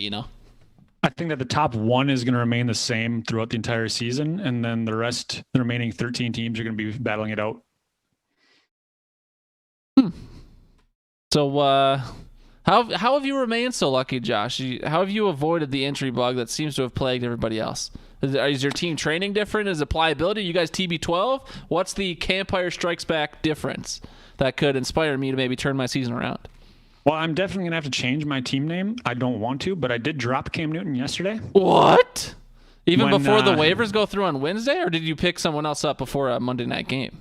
I think that the top one is going to remain the same throughout the entire season, and then the remaining 13 teams are going to be battling it out. So, how have you remained so lucky, Josh? How have you avoided the injury bug that seems to have plagued everybody else? Is your team training different? Is it pliability? You guys TB12? What's the Campfire Strikes Back difference that could inspire me to maybe turn my season around? Well, I'm definitely going to have to change my team name. I don't want to, but I did drop Cam Newton yesterday. What? Even before the waivers go through on Wednesday, or did you pick someone else up before a Monday night game?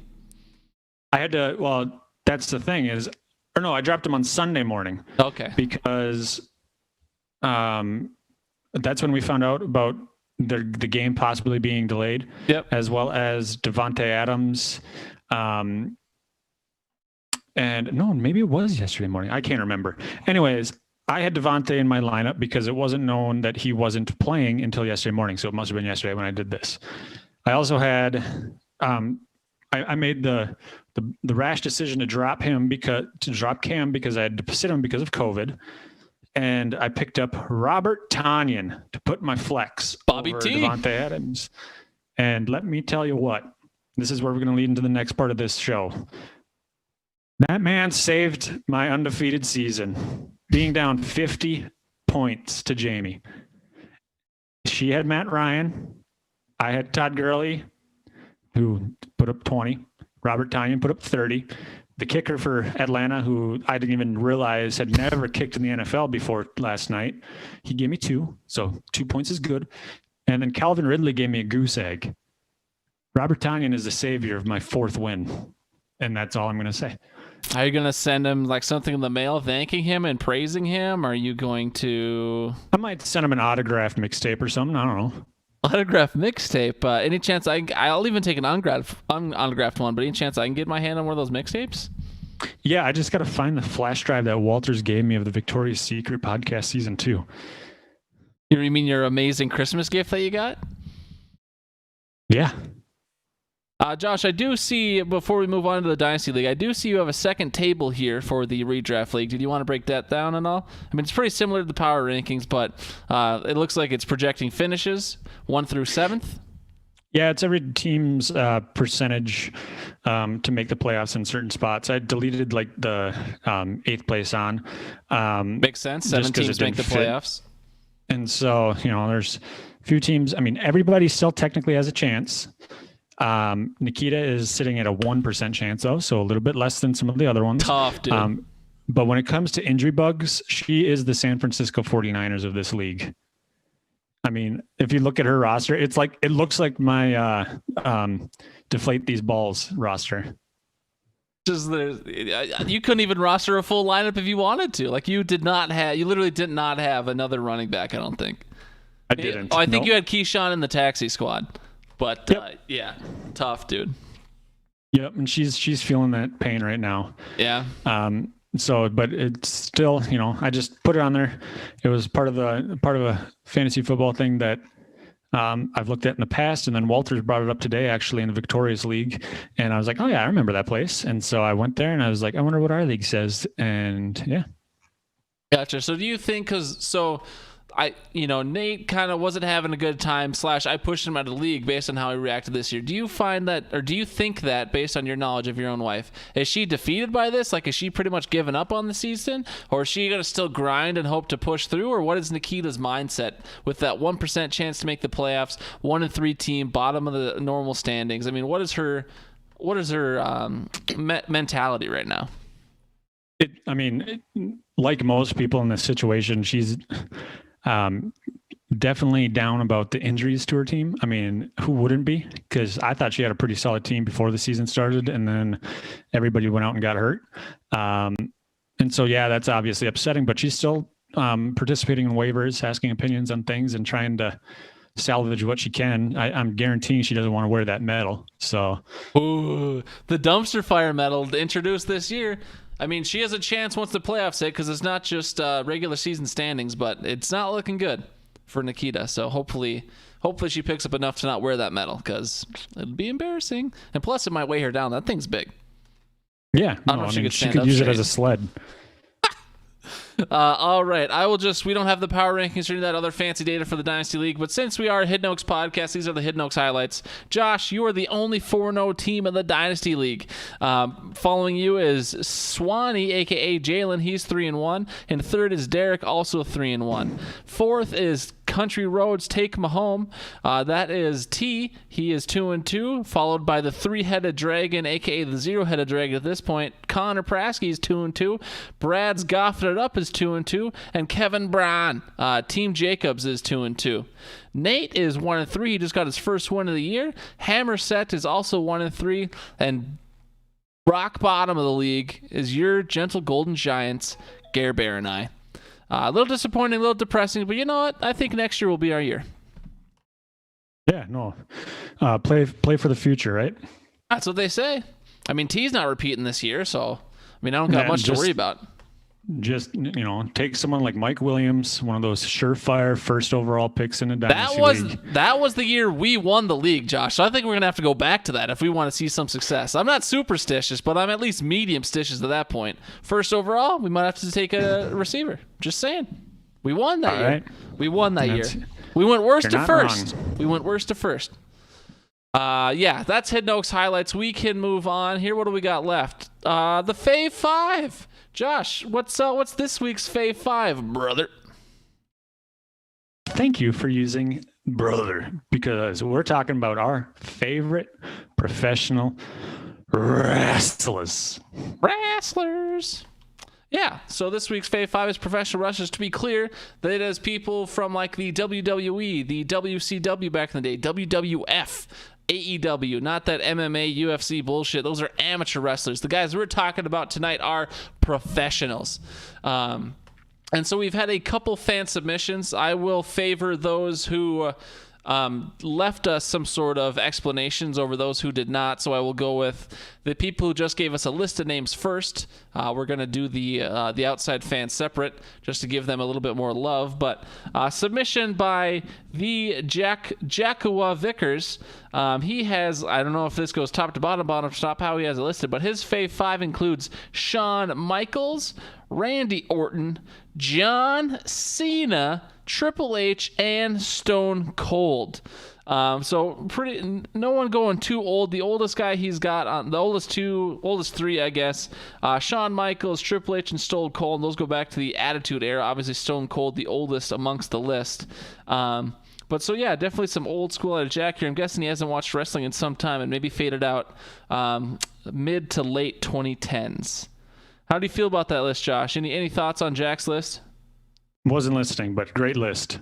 I had to, well, that's the thing I dropped him on Sunday morning. Okay. Because that's when we found out about the game possibly being delayed. Yep. As well as Devontae Adams. And no, maybe it was yesterday morning. I can't remember. Anyways, I had Devontae in my lineup because it wasn't known that he wasn't playing until yesterday morning. So it must have been yesterday when I did this. I also had, I made the rash decision to drop Cam because I had to sit him because of COVID. And I picked up Robert Tonyan to put my flex Bobby over T. Devontae Adams. And let me tell you what, this is where we're going to lead into the next part of this show. That man saved my undefeated season, being down 50 points to Jamie. She had Matt Ryan. I had Todd Gurley, who put up 20. Robert Tonyan put up 30. The kicker for Atlanta, who I didn't even realize had never kicked in the NFL before last night, he gave me 2. So 2 points is good. And then Calvin Ridley gave me a goose egg. Robert Tonyan is the savior of my 4th win. And that's all I'm going to say. Are you going to send him like something in the mail thanking him and praising him? Are you going to... I might send him an autographed mixtape or something. I don't know. Autograph mixtape. Any chance I'll even take an unaugraphed one, but any chance I can get my hand on one of those mixtapes? Yeah, I just got to find the flash drive that Walters gave me of the Victoria's Secret podcast season 2. You mean your amazing Christmas gift that you got? Yeah. Josh, I do see, before we move on to the Dynasty League, I do see you have a second table here for the Redraft League. Did you want to break that down at all? I mean, it's pretty similar to the power rankings, but it looks like it's projecting finishes 1 through 7th. Yeah, it's every team's percentage to make the playoffs in certain spots. I deleted like the 8th place on. Makes sense. 7 teams make the playoffs. And so, there's a few teams. I mean, everybody still technically has a chance. Nikita is sitting at a 1% chance though, so a little bit less than some of the other ones. Tough, dude. But when it comes to injury bugs, she is the San Francisco 49ers of this league. I mean, if you look at her roster, it looks like my deflate these balls roster. You couldn't even roster a full lineup if you wanted to. Like you literally did not have another running back, I don't think. I didn't. I think you had Keyshawn in the taxi squad. But yep. Yeah, tough, dude. Yep, and she's feeling that pain right now. Yeah. But it's still, I just put it on there. It was part of a fantasy football thing that I've looked at in the past, and then Walters brought it up today, actually, in the Victorious League, and I was like, oh yeah, I remember that place. And so I went there, and I was like, I wonder what our league says, and yeah. Gotcha. So do you think Nate kind of wasn't having a good time / I pushed him out of the league based on how he reacted this year. Do you find that, or do you think that, based on your knowledge of your own wife, is she defeated by this? Like, is she pretty much given up on the season? Or is she going to still grind and hope to push through? Or what is Nikita's mindset with that 1% chance to make the playoffs, 1-3 team, bottom of the normal standings? I mean, what is her mentality right now? Like most people in this situation, she's... Definitely down about the injuries to her team. I mean, who wouldn't be? Because I thought she had a pretty solid team before the season started, and then everybody went out and got hurt. And so, yeah, that's obviously upsetting, but she's still participating in waivers, asking opinions on things, and trying to salvage what she can. I'm guaranteeing she doesn't want to wear that medal. So, ooh, the dumpster fire medal introduced this year. I mean, she has a chance once the playoffs hit because it's not just regular season standings, but it's not looking good for Nikita. So hopefully she picks up enough to not wear that medal because it'd be embarrassing. And plus, it might weigh her down. That thing's big. Yeah, I don't know if she could use it as a sled. All right. We don't have the power rankings or any of that other fancy data for the Dynasty League, but since we are a Hidden Oaks podcast, these are the Hidden Oaks highlights. Josh, you are the only 4-0 team in the Dynasty League. Following you is Swanee, aka Jalen. He's 3-1. And third is Derek, also 3-1. Fourth is Country Roads, Take Mahome. That is T. He is 2-2, followed by the 3-headed dragon, aka the 0-headed dragon at this point. Connor Praske is 2-2. Brad's Goffing It Up is 2-2, and Kevin Brown, Team Jacobs, is 2-2. Nate is 1-3. He just got his first win of the year. Hammerset is also 1-3, and rock bottom of the league is your gentle Golden Giants, Gare Bear and I. A little disappointing, a little depressing, but you know what? I think next year will be our year. Yeah, no. Play for the future, right? That's what they say. I mean, T's not repeating this year, so I mean, I don't got much to worry about. Just, take someone like Mike Williams, one of those surefire first overall picks in a Dynasty League. That was the year we won the league, Josh. So I think we're going to have to go back to that if we want to see some success. I'm not superstitious, but I'm at least medium-stitious at that point. First overall, we might have to take a receiver. Just saying. We won that year. Right. We won that year. We went worst to first. Yeah, that's Hidden Oaks highlights. We can move on. Here, what do we got left? The Fave Five. Josh, what's this week's Fave Five, brother? Thank you for using brother, because we're talking about our favorite professional wrestlers. Yeah, so this week's Fave Five is professional wrestlers. To be clear, that is people from like the WWE, the WCW back in the day, WWF, AEW, not that MMA, UFC bullshit. Those are amateur wrestlers. The guys we're talking about tonight are professionals. And so we've had a couple fan submissions. I will favor those who left us some sort of explanations over those who did not. So I will go with the people who just gave us a list of names first. We're going to do the outside fans separate just to give them a little bit more love. But submission by the Jackua Vickers. He has, I don't know if this goes top to bottom to top, how he has it listed, but his Fave 5 includes Shawn Michaels, Randy Orton, John Cena, Triple H, and Stone Cold. So no one going too old. The oldest guy he's got on the oldest three, I guess. Shawn Michaels, Triple H, and Stone Cold. Those go back to the Attitude Era. Obviously, Stone Cold the oldest amongst the list. But so yeah, definitely some old school out of Jack here. I'm guessing he hasn't watched wrestling in some time and maybe faded out mid to late 2010s. How do you feel about that list, Josh? Any thoughts on Jack's list? Wasn't listening, but great list.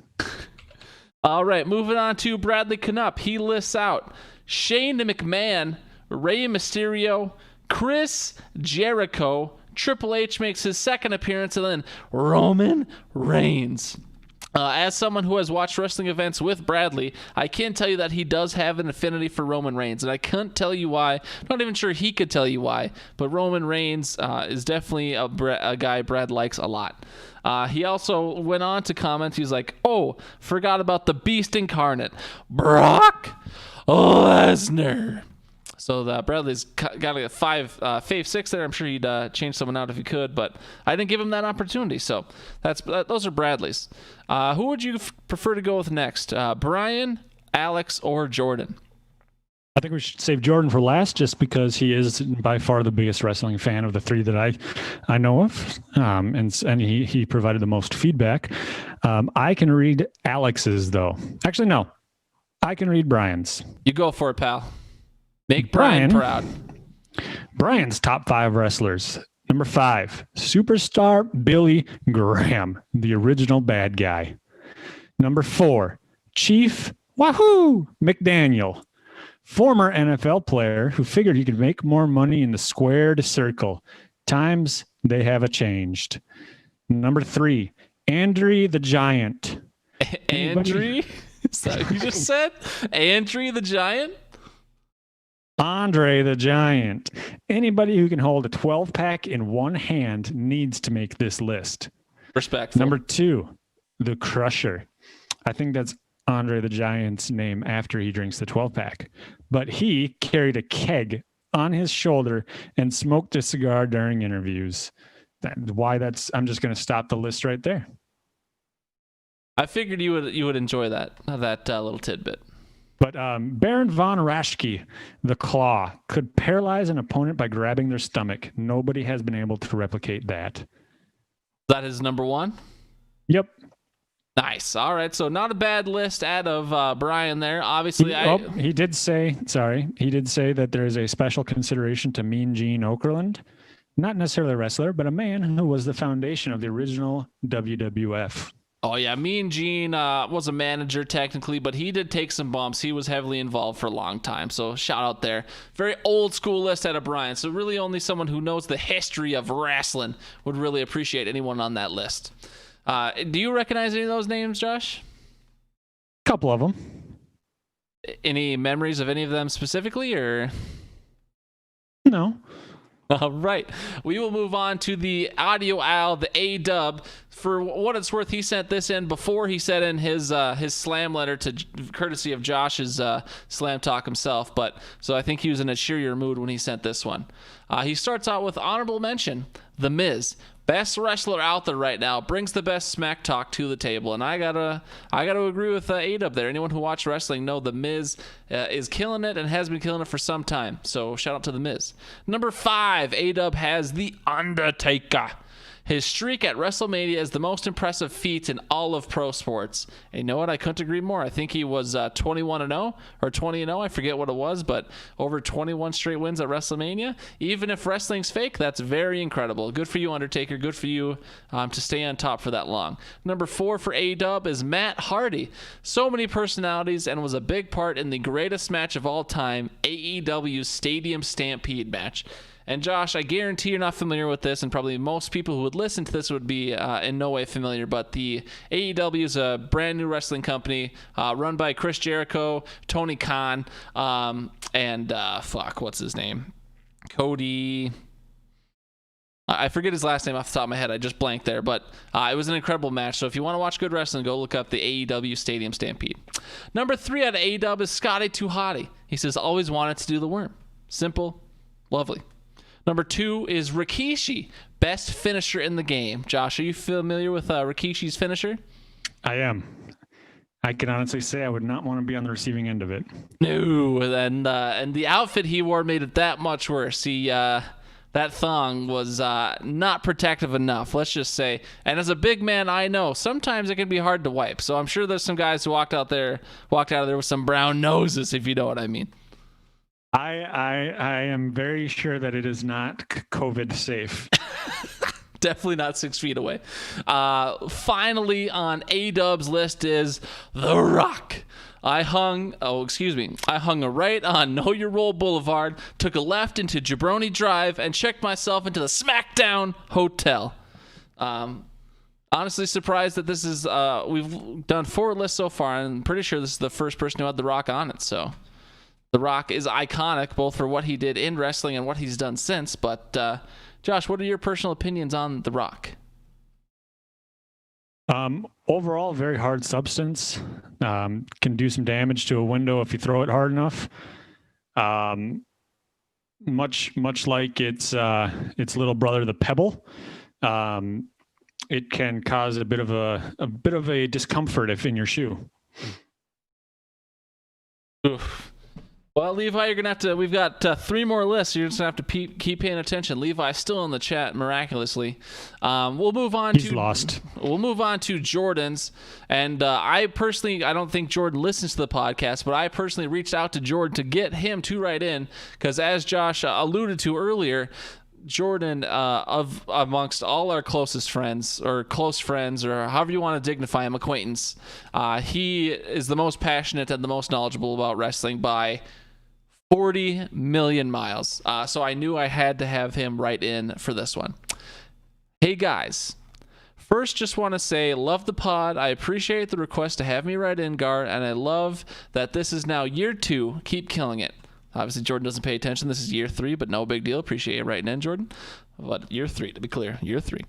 All right, moving on to Bradley Knupp. He lists out Shane McMahon, Rey Mysterio, Chris Jericho, Triple H makes his second appearance, and then Roman Reigns. As someone who has watched wrestling events with Bradley, I can tell you that he does have an affinity for Roman Reigns, and I can't tell you why. I'm not even sure he could tell you why, but Roman Reigns is definitely a guy Brad likes a lot. He also went on to comment, he's like, oh, forgot about the beast incarnate, Brock Lesnar. So Bradley's got a Fave 6 there. I'm sure he'd change someone out if he could, but I didn't give him that opportunity. So those are Bradley's. Who would you prefer to go with next? Brian, Alex, or Jordan? I think we should save Jordan for last, just because he is by far the biggest wrestling fan of the three that I know of, and he provided the most feedback. I can read Alex's though. Actually, no, I can read Brian's. You go for it, pal. Make Brian proud. Brian's top 5 wrestlers. Number 5, superstar Billy Graham, the original bad guy. Number 4, Chief Wahoo McDaniel, former NFL player who figured he could make more money in the squared circle. Times they have changed. Number 3, Andre the Giant. Andre? Is that what you just said? Andre the Giant? Andre the Giant. Anybody who can hold a 12-pack in one hand needs to make this list. Respectful. Number 2, the Crusher. I think that's Andre the Giant's name after he drinks the 12-pack. But he carried a keg on his shoulder and smoked a cigar during interviews. I'm just going to stop the list right there. I figured you would enjoy that little tidbit. But Baron von Raschke, the Claw, could paralyze an opponent by grabbing their stomach. Nobody has been able to replicate that. That is number 1? Yep. Nice. All right. So not a bad list out of Brian there. Obviously, he did say that there is a special consideration to Mean Gene Okerlund. Not necessarily a wrestler, but a man who was the foundation of the original WWF. Oh, yeah. Mean Gene was a manager technically, but he did take some bumps. He was heavily involved for a long time. So shout out there. Very old school list out of Brian. So really only someone who knows the history of wrestling would really appreciate anyone on that list. Do you recognize any of those names, Josh? A couple of them. Any memories of any of them specifically, or? No. All right. We will move on to the audio owl, the A-Dub. For what it's worth, he sent this in before he sent in his slam letter courtesy of Josh's slam talk himself. So I think he was in a cheerier mood when he sent this one. He starts out with honorable mention, The Miz. Best wrestler out there right now, brings the best smack talk to the table, and I gotta agree with A-Dub there. Anyone who watched wrestling know The Miz is killing it and has been killing it for some time. So shout out to The Miz. Number 5, A-Dub has The Undertaker. His streak at WrestleMania is the most impressive feat in all of pro sports. And you know what? I couldn't agree more. I think he was 21-0 or 20-0. I forget what it was, but over 21 straight wins at WrestleMania. Even if wrestling's fake, that's very incredible. Good for you, Undertaker. Good for you to stay on top for that long. Number 4 for A-Dub is Matt Hardy. So many personalities and was a big part in the greatest match of all time, AEW's Stadium Stampede match. And Josh, I guarantee you're not familiar with this, and probably most people who would listen to this would be in no way familiar, but the AEW is a brand new wrestling company run by Chris Jericho, Tony Khan, and what's his name? Cody. I forget his last name off the top of my head. I just blanked there, but it was an incredible match. So if you want to watch good wrestling, go look up the AEW Stadium Stampede. Number 3 out of AEW is Scotty 2 Hotty. He says, always wanted to do the worm. Simple, lovely. Number 2 is Rikishi, best finisher in the game. Josh, are you familiar with Rikishi's finisher? I am. I can honestly say I would not want to be on the receiving end of it. No, and the outfit he wore made it that much worse. That thong was not protective enough, let's just say. And as a big man, I know sometimes it can be hard to wipe. So I'm sure there's some guys who walked out of there with some brown noses, if you know what I mean. I am very sure that it is not COVID safe. Definitely not 6 feet away. Finally on A-Dub's list is The Rock. I hung a right on Know Your Role Boulevard, took a left into Jabroni Drive, and checked myself into the SmackDown Hotel. Honestly surprised that this is, we've done 4 lists so far, and I'm pretty sure this is the first person who had The Rock on it, so... The Rock is iconic both for what he did in wrestling and what he's done since. But, Josh, what are your personal opinions on The Rock? Overall, very hard substance. Can do some damage to a window if you throw it hard enough. Much like its little brother, the Pebble. It can cause a bit of a discomfort if in your shoe. Oof. Well, Levi, you're gonna have to. We've got 3 more lists. You're just gonna have to keep paying attention. Levi's still in the chat miraculously. We'll move on. He's lost. We'll move on to Jordan's, and I don't think Jordan listens to the podcast, but I personally reached out to Jordan to get him to write in because, as Josh alluded to earlier, Jordan, of amongst all our closest friends or close friends or however you want to dignify him, acquaintance, he is the most passionate and the most knowledgeable about wrestling by 40 million miles. So I knew I had to have him right in for this one. Hey guys, first just want to say, love the pod. I appreciate the request to have me right in, Gar, and I love that this is now year 2. Keep killing it. Obviously, Jordan doesn't pay attention. This is year 3, but no big deal. Appreciate you writing in, Jordan. But year 3, to be clear, year 3.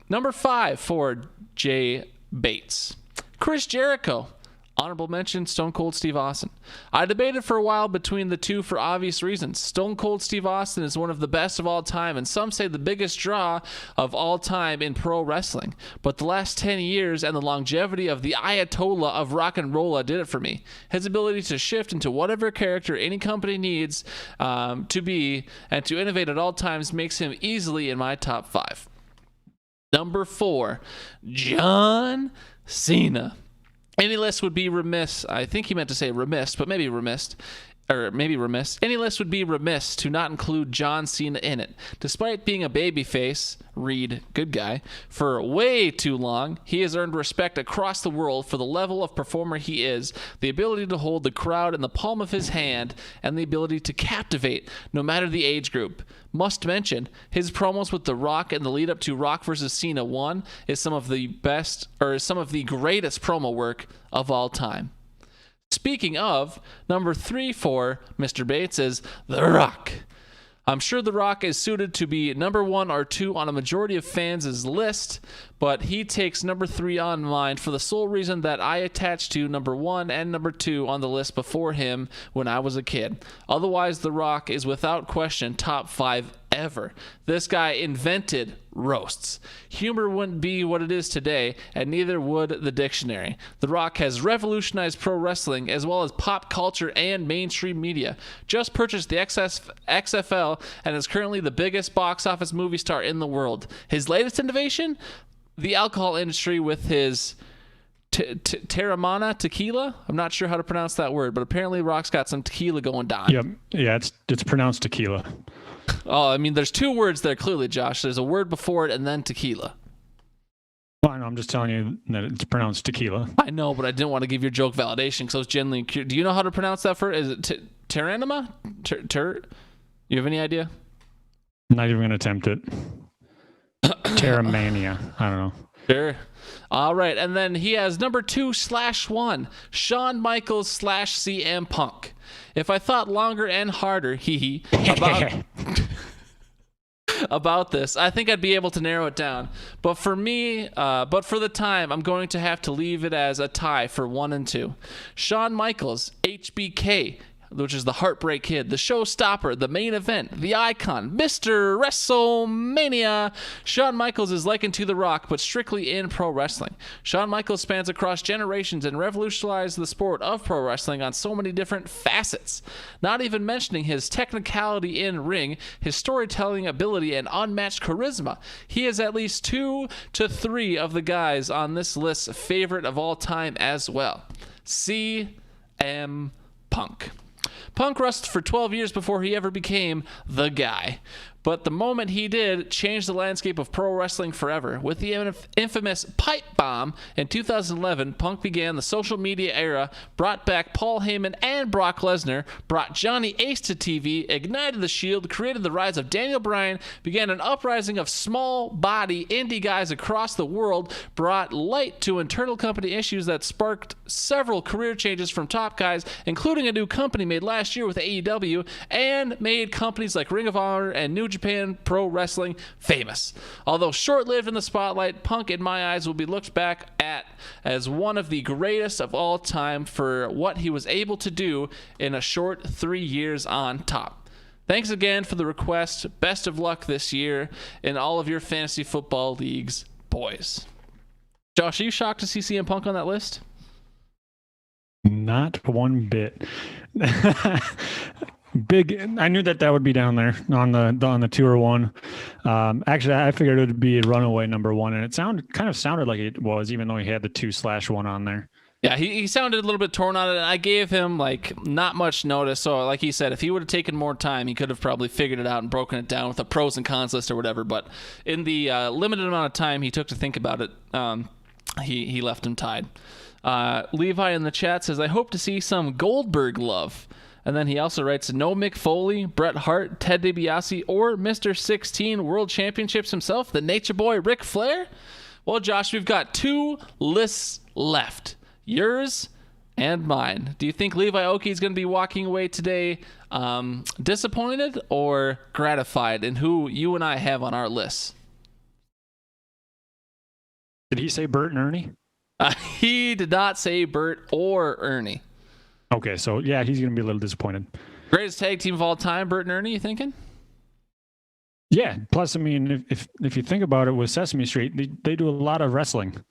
Number 5 for Jay Bates. Chris Jericho. Honorable mention, Stone Cold Steve Austin. I debated for a while between the two for obvious reasons. Stone Cold Steve Austin is one of the best of all time, and some say the biggest draw of all time in pro wrestling. But the last 10 years and the longevity of the Ayatollah of rock and roll did it for me. His ability to shift into whatever character any company needs to be and to innovate at all times makes him easily in my top 5. Number 4, John Cena. Any list would be remiss. I think he meant to say remiss, but maybe remiss. Any list would be remiss to not include John Cena in it. Despite being a babyface, Reed, good guy, for way too long, he has earned respect across the world for the level of performer he is, the ability to hold the crowd in the palm of his hand, and the ability to captivate no matter the age group. Must mention, his promos with The Rock and the lead up to Rock vs. Cena 1 is some of the greatest promo work of all time. Speaking of, number 3 for Mr. Bates is The Rock. I'm sure The Rock is suited to be number 1 or 2 on a majority of fans' list, but he takes number 3 on mine for the sole reason that I attached to number 1 and number 2 on the list before him when I was a kid. Otherwise, The Rock is without question top 5 ever. This guy invented roasts. Humor wouldn't be what it is today, and neither would the dictionary. The Rock has revolutionized pro wrestling as well as pop culture and mainstream media. Just purchased the XFL and is currently the biggest box office movie star in the world. His latest innovation? The alcohol industry with his Terramana tequila. I'm not sure how to pronounce that word, but apparently Rock's got some tequila going down. Yep. Yeah, it's pronounced tequila. Oh, I mean, there's 2 words there clearly, Josh. There's a word before it and then tequila. Well, I know, I'm just telling you that it's pronounced tequila. I know, but I didn't want to give your joke validation because I was genuinely curious. Do you know how to pronounce that for? Is it Terranima? You have any idea? I'm not even going to attempt it. Terramania. I don't know. Sure. All right. And then he has number 2/1, Shawn Michaels /CM Punk. If I thought longer and harder, about this, I think I'd be able to narrow it down. But for me, but for the time, I'm going to have to leave it as a tie for 1 and 2. Shawn Michaels, HBK, which is the Heartbreak Kid, the Showstopper, the Main Event, the Icon, Mr. WrestleMania. Shawn Michaels is likened to The Rock, but strictly in pro wrestling. Shawn Michaels spans across generations and revolutionized the sport of pro wrestling on so many different facets. Not even mentioning his technicality in ring, his storytelling ability, and unmatched charisma. He is at least 2 to 3 of the guys on this list's favorite of all time as well. CM Punk. Punk wrestled for 12 years before he ever became the guy. But the moment he did changed the landscape of pro wrestling forever. With the infamous pipe bomb in 2011, Punk began the social media era, brought back Paul Heyman and Brock Lesnar, brought Johnny Ace to TV, ignited the Shield, created the rise of Daniel Bryan, began an uprising of small-body indie guys across the world, brought light to internal company issues that sparked several career changes from top guys, including a new company made last year with AEW, and made companies like Ring of Honor and New Japan Pro Wrestling famous. Although short-lived in the spotlight, Punk, in my eyes, will be looked back at as one of the greatest of all time for what he was able to do in a short 3 years on top. Thanks again for the request. Best of luck this year in all of your fantasy football leagues, boys. Josh, are you shocked to see CM Punk on that list? Not one bit. Big. I knew that would be down there on the 2 or 1. Actually, I figured it would be runaway number 1, and it sounded like it was, even though he had the 2/1 on there. Yeah, he sounded a little bit torn on it, and I gave him not much notice. So like he said, if he would have taken more time, he could have probably figured it out and broken it down with a pros and cons list or whatever. But in the limited amount of time he took to think about it, he left him tied. Levi in the chat says, I hope to see some Goldberg love. And then he also writes, no Mick Foley, Bret Hart, Ted DiBiase, or Mr. 16 World Championships himself, the Nature Boy Ric Flair? Well, Josh, we've got 2 lists left. Yours and mine. Do you think Levi Oki is going to be walking away today disappointed or gratified in who you and I have on our list? Did he say Bert and Ernie? He did not say Bert or Ernie. Okay, so yeah, he's going to be a little disappointed. Greatest tag team of all time, Bert and Ernie, you thinking? Yeah, plus, I mean, if you think about it with Sesame Street, they do a lot of wrestling.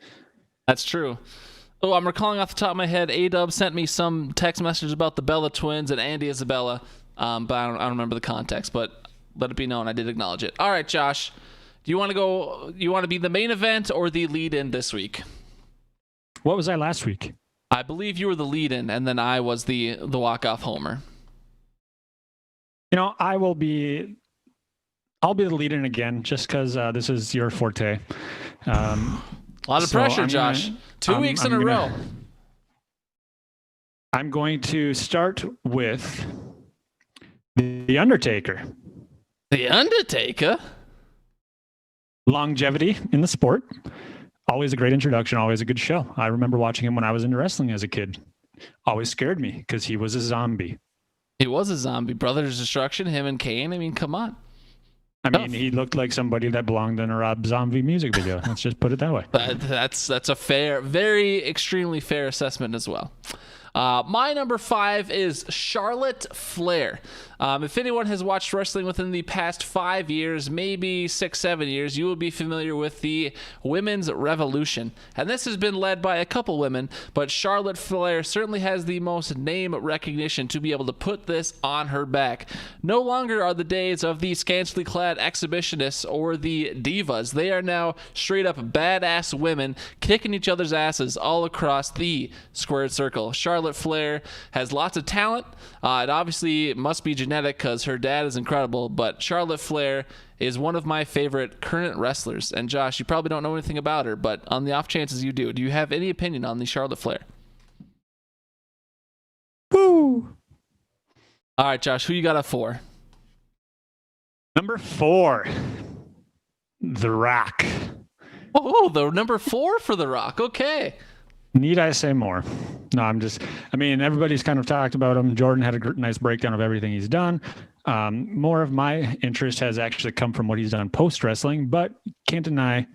That's true. Oh, I'm recalling off the top of my head, A-Dub sent me some text messages about the Bella twins and Andy Isabella, but I don't remember the context, but let it be known I did acknowledge it. All right, Josh, do you want to be the main event or the lead-in this week? What was I last week? I believe you were the lead-in, and then I was the walk-off homer. I'll be the lead-in again, just because this is your forte. A lot of pressure, Josh. 2 weeks in a row. I'm going to start with The Undertaker. The Undertaker? Longevity in the sport. Always a great introduction, always a good show. I remember watching him when I was into wrestling as a kid. Always scared me because he was a zombie. He was a zombie. Brothers Destruction, him and Kane. I mean, come on. I mean, he looked like somebody that belonged in a Rob Zombie music video. Let's just put it that way. That's a fair, very extremely fair assessment as well. My number 5 is Charlotte Flair. If anyone has watched wrestling within the past 5 years, maybe 6-7 years, you will be familiar with the Women's Revolution. And this has been led by a couple women, but Charlotte Flair certainly has the most name recognition to be able to put this on her back. No longer are the days of the scantily clad exhibitionists or the divas. They are now straight up badass women kicking each other's asses all across the squared circle. Charlotte Flair has lots of talent. It obviously must be genetic because her dad is incredible, but Charlotte Flair is one of my favorite current wrestlers. And Josh, you probably don't know anything about her, but on the off chances you do you have any opinion on the Charlotte Flair? Woo! All right, Josh, who you got at 4? Number 4, The Rock. Oh, the number 4 for The Rock. Okay. Need I say more? No, everybody's kind of talked about him. Jordan had a nice breakdown of everything he's done. More of my interest has actually come from what he's done post-wrestling, but can't deny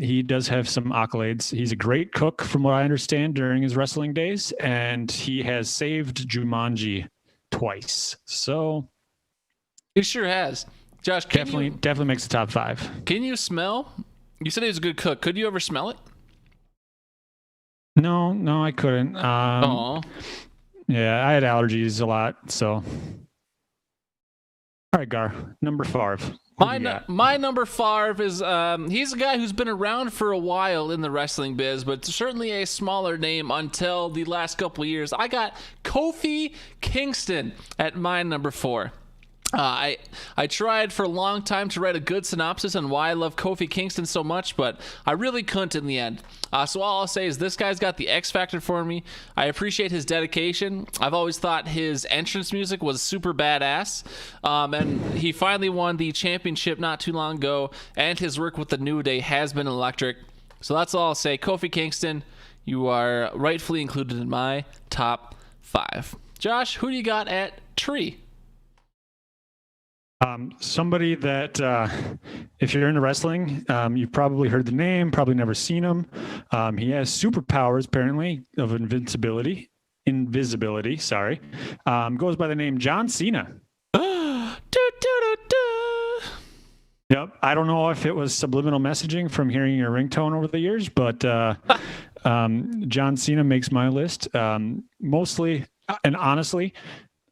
he does have some accolades. He's a great cook, from what I understand, during his wrestling days, and he has saved Jumanji twice. So he sure has. Josh, definitely makes the top 5. Can you smell? You said he was a good cook. Could you ever smell it? No, I couldn't. Yeah, I had allergies a lot, so. All right, Gar, number 5. My number 5 is he's a guy who's been around for a while in the wrestling biz, but certainly a smaller name until the last couple of years. I got Kofi Kingston at my number 4. I tried for a long time to write a good synopsis on why I love Kofi Kingston so much, but I really couldn't in the end. So all I'll say is this guy's got the X factor for me. I appreciate his dedication. I've always thought his entrance music was super badass. And he finally won the championship not too long ago, and his work with the New Day has been electric. So that's all I'll say. Kofi Kingston, you are rightfully included in my top 5. Josh, who do you got at Tree? Somebody that, if you're into wrestling, you've probably heard the name, probably never seen him. He has superpowers, apparently, of invisibility. Goes by the name John Cena. Yep. I don't know if it was subliminal messaging from hearing your ringtone over the years, but John Cena makes my list. Mostly, and honestly,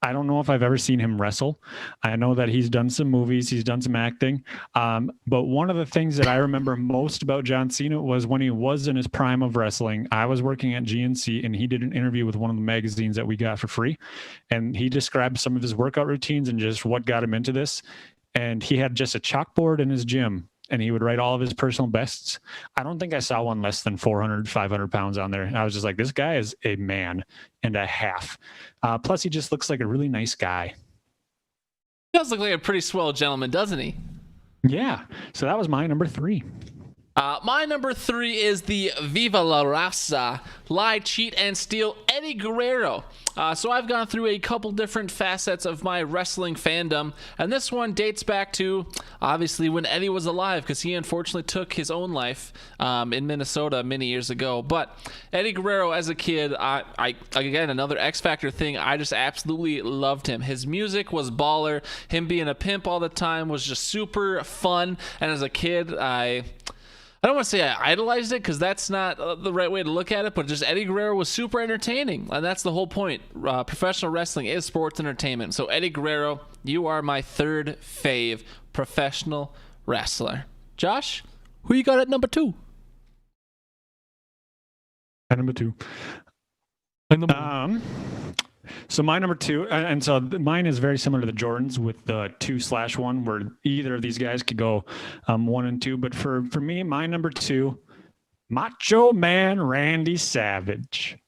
I don't know if I've ever seen him wrestle. I know that he's done some movies, he's done some acting. But one of the things that I remember most about John Cena was when he was in his prime of wrestling. I was working at GNC and he did an interview with one of the magazines that we got for free. And he described some of his workout routines and just what got him into this. And he had just a chalkboard in his gym and he would write all of his personal bests. I don't think I saw one less than 400, 500 pounds on there. And I was just like, this guy is a man and a half. Plus, he just looks like a really nice guy. He does look like a pretty swell gentleman, doesn't he? Yeah. So that was my number 3. My number 3 is the Viva la Raza, Lie, Cheat, and Steal, Eddie Guerrero. So I've gone through a couple different facets of my wrestling fandom, and this one dates back to, obviously, when Eddie was alive, because he unfortunately took his own life in Minnesota many years ago. But Eddie Guerrero, as a kid, I again, another X Factor thing, I just absolutely loved him. His music was baller. Him being a pimp all the time was just super fun, and as a kid, I don't want to say I idolized it because that's not the right way to look at it, but just Eddie Guerrero was super entertaining. And that's the whole point. Professional wrestling is sports entertainment. So Eddie Guerrero, you are my 3rd fave professional wrestler. Josh, who you got at number 2? At number 2. So my number 2, and so mine is very similar to the Jordans with the 2/1, where either of these guys could go 1 and 2. But for me, my number 2, Macho Man Randy Savage.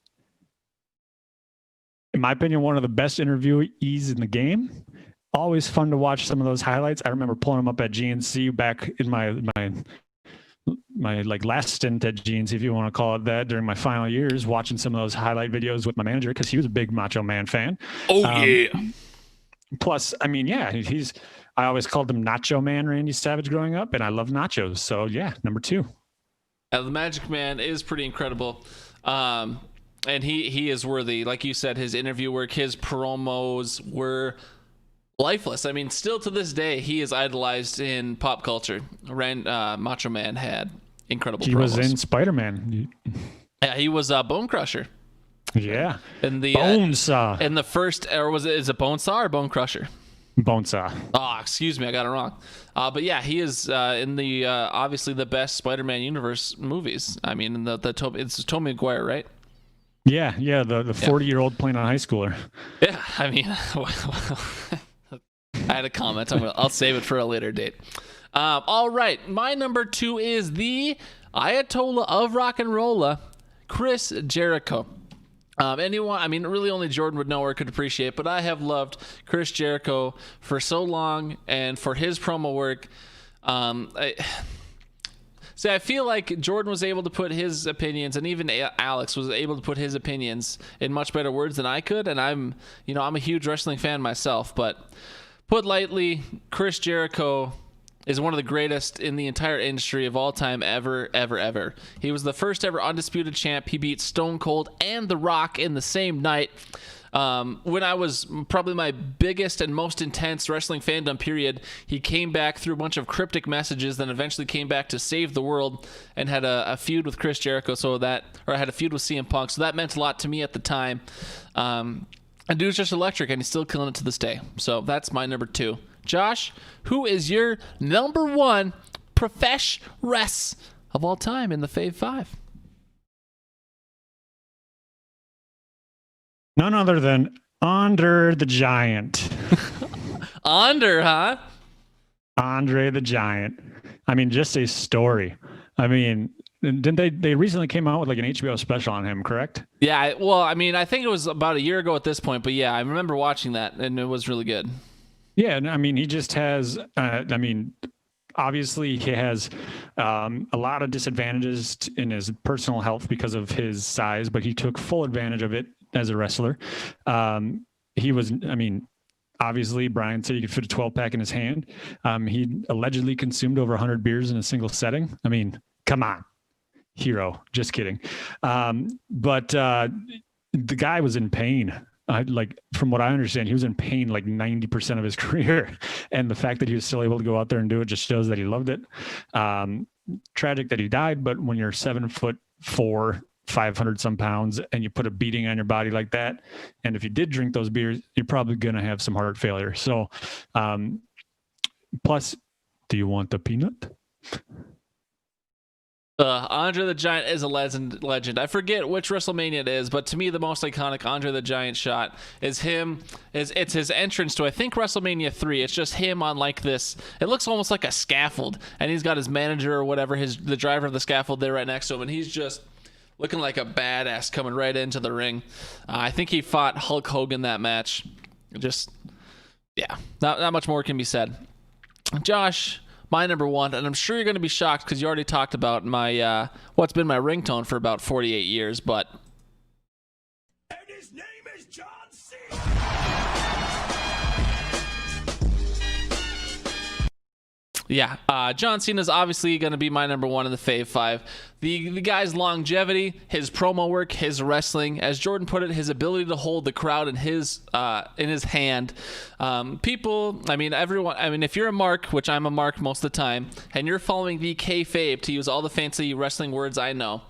In my opinion, one of the best interviewees in the game. Always fun to watch some of those highlights. I remember pulling them up at GNC back in my like last stint at GNC, if you want to call it that, during my final years, watching some of those highlight videos with my manager because he was a big Macho Man fan. Yeah. Plus, I mean, yeah, I always called him Nacho Man Randy Savage growing up, and I love nachos. So yeah, number 2. The Magic Man is pretty incredible. And he is worthy. Like you said, his interview work, his promos were lifeless. I mean, still to this day, he is idolized in pop culture. Macho Man had incredible promos. He was in Spider-Man. Yeah, he was Bone Crusher. Yeah. In the Bonesaw. In the first, or is it Bonesaw or Bone Crusher? Bonesaw. Oh, excuse me, I got it wrong. But yeah, he is in the obviously the best Spider-Man universe movies. I mean, it's Tobey Maguire, right? Yeah, the 40-year-old playing a high schooler. Yeah, I mean, I had a comment. I'll save it for a later date. All right, my number 2 is the Ayatollah of Rock and Rolla, Chris Jericho. Anyone, I mean, really only Jordan would know or could appreciate, but I have loved Chris Jericho for so long, and for his promo work. I feel like Jordan was able to put his opinions, and even Alex was able to put his opinions in much better words than I could. And I'm a huge wrestling fan myself, but put lightly, Chris Jericho is one of the greatest in the entire industry of all time ever, ever, ever. He was the first ever undisputed champ. He beat Stone Cold and The Rock in the same night. When I was probably my biggest and most intense wrestling fandom period, he came back through a bunch of cryptic messages, then eventually came back to save the world and had a feud with Chris Jericho. I had a feud with CM Punk. So that meant a lot to me at the time. And dude's just electric, and he's still killing it to this day. So that's my number 2. Josh, who is your number 1 profesh res of all time in the Fave Five? None other than Andre the Giant. Andre, huh? Andre the Giant. I mean, just a story. I mean, didn't they recently came out with like an HBO special on him, correct? Yeah, well, I mean, I think it was about a year ago at this point, but yeah, I remember watching that, and it was really good. Yeah, I mean, he just has, obviously he has a lot of disadvantages in his personal health because of his size, but he took full advantage of it as a wrestler. He was, obviously Brian said he could fit a 12-pack in his hand. He allegedly consumed over 100 beers in a single setting. I mean, come on. Hero. Just kidding. But the guy was in pain. From what I understand, he was in pain like 90% of his career. And the fact that he was still able to go out there and do it just shows that he loved it. Tragic that he died, but when you're 7'4", 500 some pounds and you put a beating on your body like that, and if you did drink those beers, you're probably going to have some heart failure. So, plus, do you want the peanut? Andre the Giant is a legend. I forget which WrestleMania it is, but to me the most iconic Andre the Giant shot is him. It's his entrance to, I think, WrestleMania 3. It's just him on like this. It looks almost like a scaffold, and he's got his manager or whatever, the driver of the scaffold there right next to him, and he's just looking like a badass coming right into the ring. I think he fought Hulk Hogan that match. Just, yeah, not much more can be said. Josh, my number one, and I'm sure you're going to be shocked because you already talked about my what's been my ringtone for about 48 years, but... And his name is John Cena! Yeah, John Cena is obviously going to be my number one in the Fave Five. The guy's longevity, his promo work, his wrestling, as Jordan put it, his ability to hold the crowd in his hand. People, everyone. If you're a mark, which I'm a mark most of the time, and you're following the kayfabe, to use all the fancy wrestling words I know,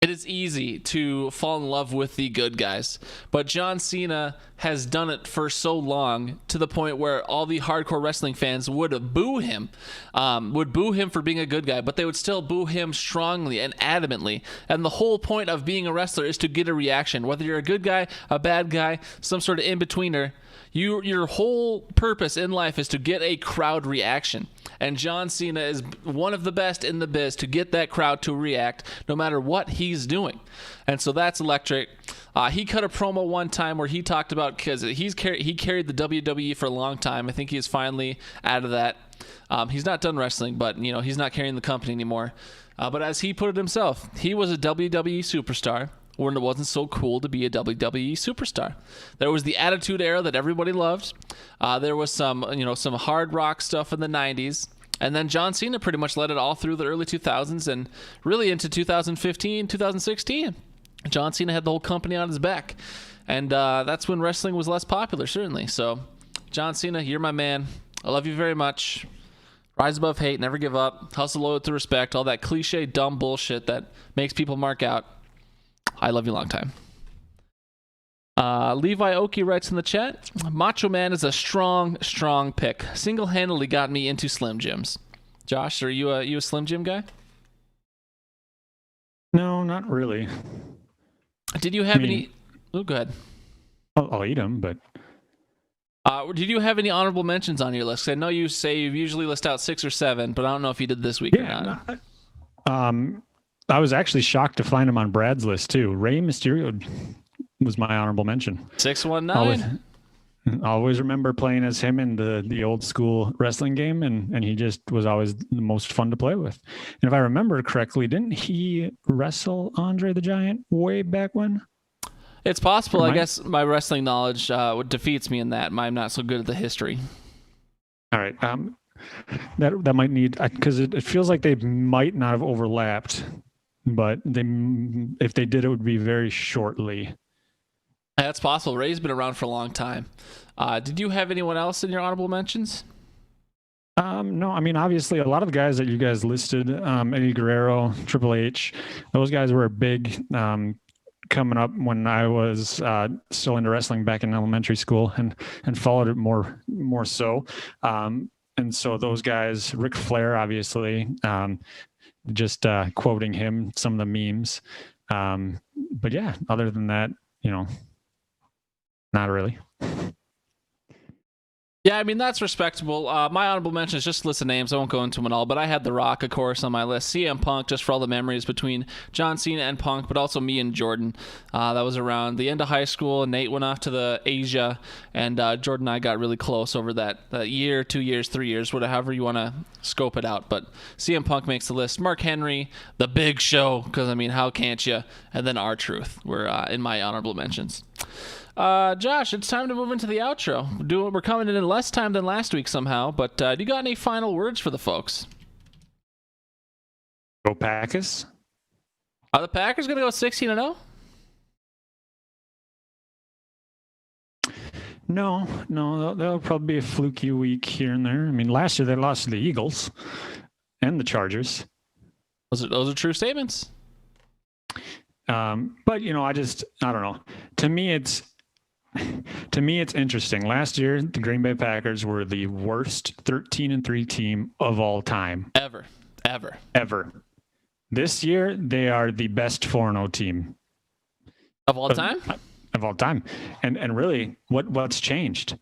it is easy to fall in love with the good guys. But John Cena has done it for so long to the point where all the hardcore wrestling fans would boo him for being a good guy, but they would still boo him strongly and adamantly. And the whole point of being a wrestler is to get a reaction. Whether you're a good guy, a bad guy, some sort of in-betweener, your whole purpose in life is to get a crowd reaction. And John Cena is one of the best in the biz to get that crowd to react no matter what he's doing. And so that's electric. He cut a promo one time where he talked about, because he carried the WWE for a long time. I think he's finally out of that. He's not done wrestling, but he's not carrying the company anymore. But as he put it himself, he was a WWE superstar when it wasn't so cool to be a WWE superstar. There was the Attitude Era that everybody loved. There was some hard rock stuff in the 90s. And then John Cena pretty much led it all through the early 2000s and really into 2015, 2016. John Cena had the whole company on his back. And that's when wrestling was less popular, certainly. So, John Cena, you're my man. I love you very much. Rise above hate, never give up. Hustle loyal to respect, all that cliche, dumb bullshit that makes people mark out. I love you long time. Levi Oki writes in the chat, Macho Man is a strong pick. Single-handedly got me into Slim Jims. Josh, are you a Slim Jim guy? No, not really. Did you have any... Oh, go ahead. I'll eat them, but... Did you have any honorable mentions on your list? 'Cause I know you say you usually list out 6 or 7, but I don't know if you did this week or not. I was actually shocked to find him on Brad's list too. Rey Mysterio was my honorable mention. 619. Always remember playing as him in the old school wrestling game, and he just was always the most fun to play with. And if I remember correctly, didn't he wrestle Andre the Giant way back when? It's possible. I guess my wrestling knowledge defeats me in that. I'm not so good at the history. All right. That might need, because it feels like they might not have overlapped, but if they did, it would be very shortly. That's possible. Ray's been around for a long time. Did you have anyone else in your honorable mentions? No, obviously a lot of the guys that you guys listed, Eddie Guerrero, Triple H, those guys were big coming up when I was still into wrestling back in elementary school and followed it more so. And so those guys, Ric Flair, obviously, just quoting him, some of the memes. But yeah, other than that, not really. Yeah, that's respectable. My honorable mention is just a list of names. I won't go into them at all, but I had The Rock, of course, on my list. CM Punk, just for all the memories between John Cena and Punk, but also me and Jordan. That was around the end of high school. Nate went off to the Asia, and Jordan and I got really close over that year, 2 years, 3 years, however you want to scope it out. But CM Punk makes the list. Mark Henry, The Big Show, because, how can't you? And then R-Truth were in my honorable mentions. Josh, it's time to move into the outro. We're coming in less time than last week somehow, but do you got any final words for the folks? Go Packers. Are the Packers going to go 16-0? No, that'll probably be a fluky week here and there. Last year they lost to the Eagles and the Chargers. Those are true statements. But I don't know. To me, it's interesting. Last year, the Green Bay Packers were the worst 13-3 team of all time. Ever. This year, they are the best 4-0 team Of all time? Of all time. And really, what's changed?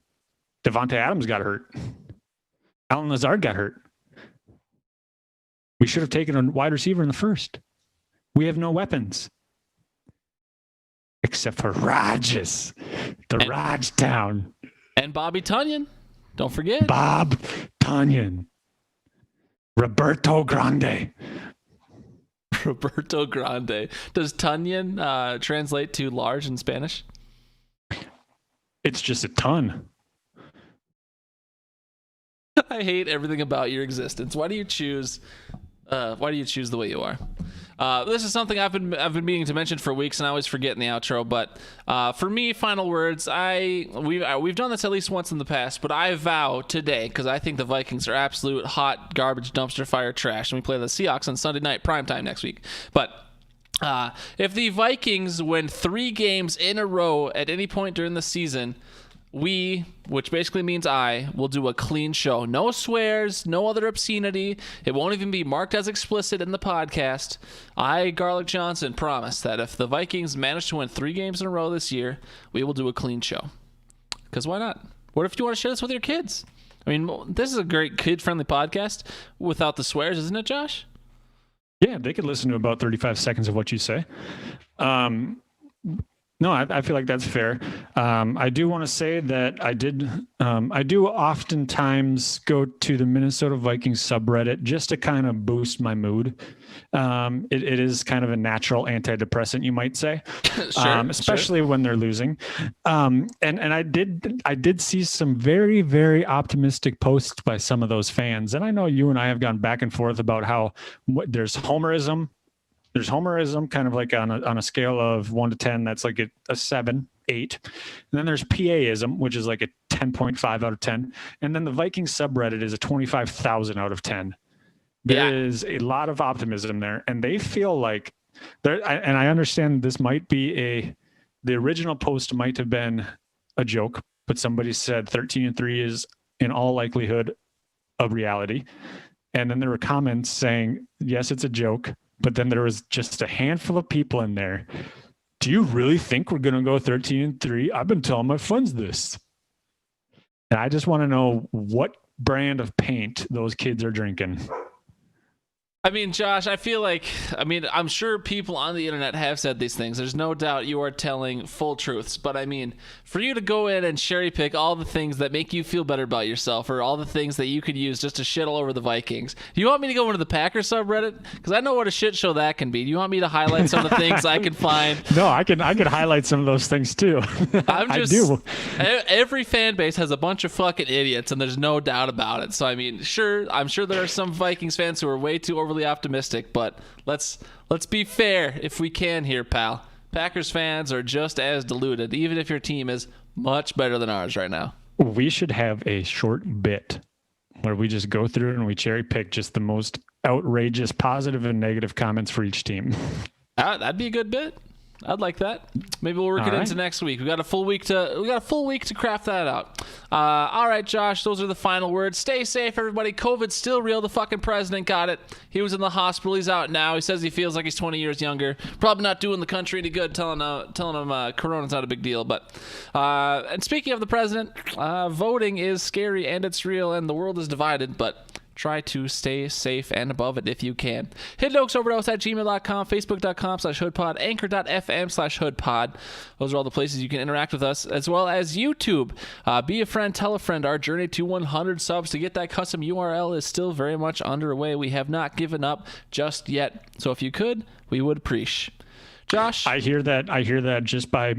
Devontae Adams got hurt. Alan Lazard got hurt. We should have taken a wide receiver in the first. We have no weapons. Except for Rodgers. Raj Town. And Bobby Tunyon. Don't forget. Bob Tunyon. Roberto Grande. Roberto Grande. Does Tunyon translate to large in Spanish? It's just a ton. I hate everything about your existence. Why do you choose the way you are? This is something I've been meaning to mention for weeks, and I always forget in the outro. But for me, final words. We've done this at least once in the past, but I vow today, because I think the Vikings are absolute hot garbage dumpster fire trash, and we play the Seahawks on Sunday night primetime next week. But if the Vikings win 3 games in a row at any point during the season, we, which basically means I, will do a clean show. No swears, no other obscenity. It won't even be marked as explicit in the podcast. I, Garlic Johnson, promise that if the Vikings manage to win 3 games in a row this year, we will do a clean show. Because why not? What if you want to share this with your kids? I mean, this is a great kid-friendly podcast without the swears, isn't it, Josh? Yeah, they could listen to about 35 seconds of what you say. No, I feel like that's fair. I do want to say that I do oftentimes go to the Minnesota Vikings subreddit just to kind of boost my mood. It is kind of a natural antidepressant, you might say, especially when they're losing. And I did see some very, very optimistic posts by some of those fans. And I know you and I have gone back and forth about how there's homerism. There's homerism, kind of like on a scale of 1 to 10, that's like a 7, 8. And then there's PAism, which is like a 10.5 out of 10. And then the Vikings subreddit is a 25,000 out of 10. There is a lot of optimism there, and they feel like and I understand this might be the original post might have been a joke, but somebody said 13-3 is in all likelihood a reality. And then there were comments saying, yes, it's a joke. But then there was just a handful of people in there. Do you really think we're going to go 13-3? I've been telling my friends this. And I just want to know what brand of paint those kids are drinking. I mean, Josh, I'm sure people on the internet have said these things. There's no doubt you are telling full truths. But I mean, for you to go in and cherry pick all the things that make you feel better about yourself, or all the things that you could use just to shit all over the Vikings. Do you want me to go into the Packers subreddit? Because I know what a shit show that can be. Do you want me to highlight some of the things I can find? No, I can highlight some of those things too. I do. Every fan base has a bunch of fucking idiots, and there's no doubt about it. So I mean, I'm sure there are some Vikings fans who are way too overly optimistic, but let's be fair if we can here, pal. Packers fans are just as deluded, even if your team is much better than ours right now. We should have a short bit where we just go through and we cherry pick just the most outrageous positive and negative comments for each team. That'd be a good bit. I'd like that. Maybe we'll work it into next week. We got a full week to craft that out. All right, Josh, those are the final words. Stay safe, everybody. COVID's still real. The fucking president got it. He was in the hospital. He's out now. He says he feels like he's 20 years younger. Probably not doing the country any good, telling him Corona's not a big deal. But and speaking of the president, voting is scary and it's real, and the world is divided. But try to stay safe and above it if you can. HiddenOaksOverdose@gmail.com, Facebook.com/HoodPod, Anchor.fm/HoodPod. Those are all the places you can interact with us, as well as YouTube. Be a friend, tell a friend. Our journey to 100 subs to get that custom URL is still very much underway. We have not given up just yet. So if you could, we would appreciate. Josh? I hear that just by,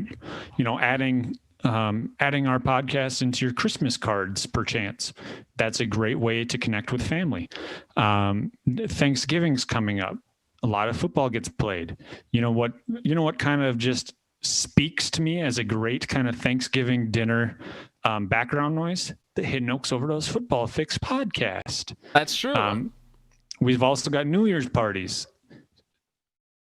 adding our podcast into your Christmas cards, perchance. That's a great way to connect with family. Thanksgiving's coming up. A lot of football gets played. You know what kind of just speaks to me as a great kind of Thanksgiving dinner background noise? The Hidden Oaks Overdose Football Fix podcast. That's true. We've also got New Year's parties.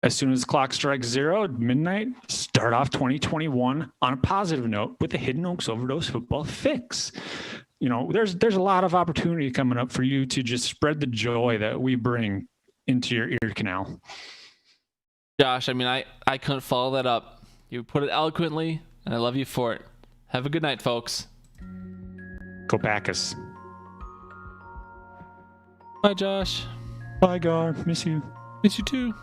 As soon as the clock strikes 0 at midnight, start off 2021 on a positive note with the Hidden Oaks Overdose Football Fix. You know, there's a lot of opportunity coming up for you to just spread the joy that we bring into your ear canal. Josh, I mean, I couldn't follow that up. You put it eloquently, and I love you for it. Have a good night, folks. Go Packers. Bye, Josh. Bye, Gar. Miss you. Miss you too.